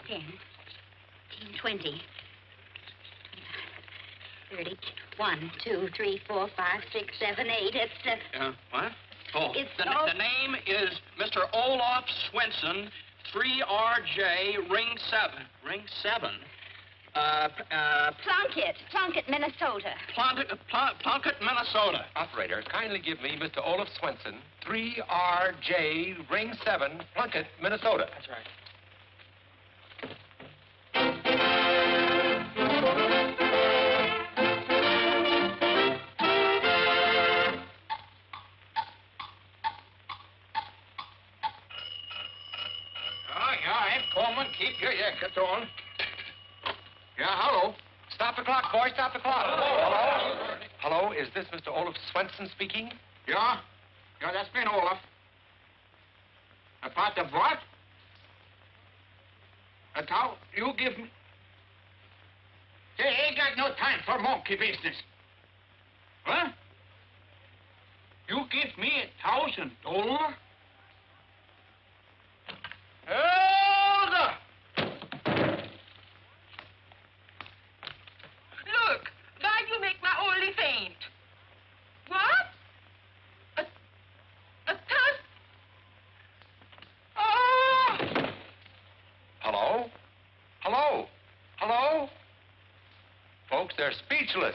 Speaker 2: 10, 20, 30, 1, 2, 3, 4, 5, 6, 7, 8. It's
Speaker 13: What? Oh,
Speaker 2: It's
Speaker 13: the
Speaker 2: all-
Speaker 13: name is Mr. Olaf Swenson, 3RJ, Ring 7. Ring 7?
Speaker 2: Plunkett, Minnesota.
Speaker 13: Plunkett, Minnesota.
Speaker 21: Operator, kindly give me Mr. Olaf Swenson, 3RJ, Ring 7, Plunkett, Minnesota.
Speaker 13: That's right.
Speaker 21: Coleman, keep your jackets on. Yeah, hello. Stop the clock, boy. Stop the clock. Hello? Hello, is this Mr. Olaf Swenson speaking?
Speaker 7: Yeah? Yeah, that's been Olaf. About the what? That's how you give me... Say, ain't got no time for monkey business. What? You give me $1,000? Hold up!
Speaker 3: Look, why you make my only faint? What? A tusk? Oh!
Speaker 21: Hello? Hello? Hello? Folks, they're speechless.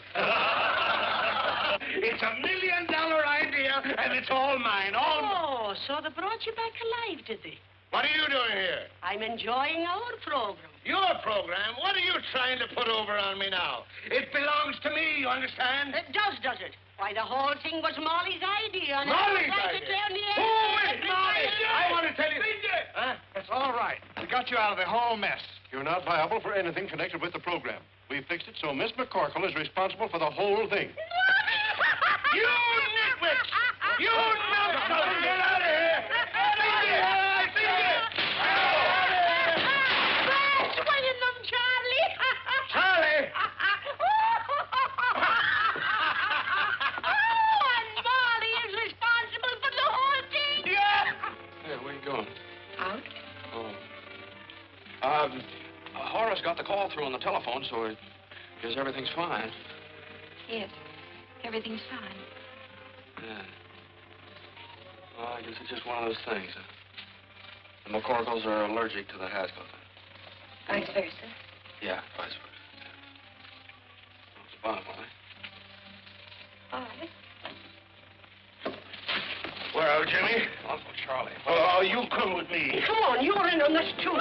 Speaker 7: It's $1 million idea, and it's all mine, all mine.
Speaker 3: Oh, so they brought you back alive, did they?
Speaker 7: What are you doing here?
Speaker 3: I'm enjoying our program.
Speaker 7: Your program? What are you trying to put over on me now? It belongs to me, you understand?
Speaker 3: It does it? Why, the whole thing was Molly's idea. And
Speaker 7: Molly's
Speaker 3: I was
Speaker 7: idea?
Speaker 3: down the
Speaker 7: Who is Molly? I want to tell you...
Speaker 19: Huh? That's all right. We got you out of the whole mess.
Speaker 16: You're not liable for anything connected with the program. We fixed it so Miss McCorkle is responsible for the whole thing.
Speaker 7: You nitwit! You numbskull! Get out of here! Charlie!
Speaker 3: And Molly is responsible for the whole thing.
Speaker 7: Yeah!
Speaker 5: Hey, where you going?
Speaker 2: Out?
Speaker 5: Oh. Horace got the call through on the telephone, so it guess everything's fine.
Speaker 2: Yes, everything's fine.
Speaker 5: Yeah. Well, I guess it's just one of those things. The McCorkles are allergic to the Haskells.
Speaker 2: Vice versa.
Speaker 5: Yeah, vice versa. Bye, Molly.
Speaker 2: Bye.
Speaker 7: Well, Jimmy?
Speaker 5: Uncle Charlie.
Speaker 7: Oh, you come with me.
Speaker 3: Come on, you're in on this too.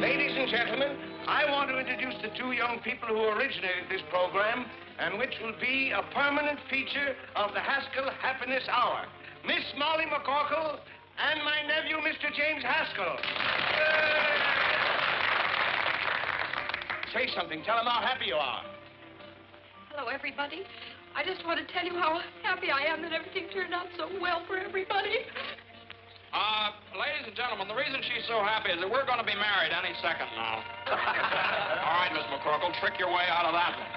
Speaker 7: Ladies and gentlemen, I want to introduce the two young people who originated this program and which will be a permanent feature of the Haskell Happiness Hour. Miss Molly McCorkle and my nephew, Mr. James Haskell. Say something. Tell them how happy you are.
Speaker 2: Hello, everybody. I just want to tell you how happy I am that everything turned out so well for everybody.
Speaker 5: Ladies and gentlemen, the reason she's so happy is that we're going to be married any second now. All right, Miss McCorkle, trick your way out of that one.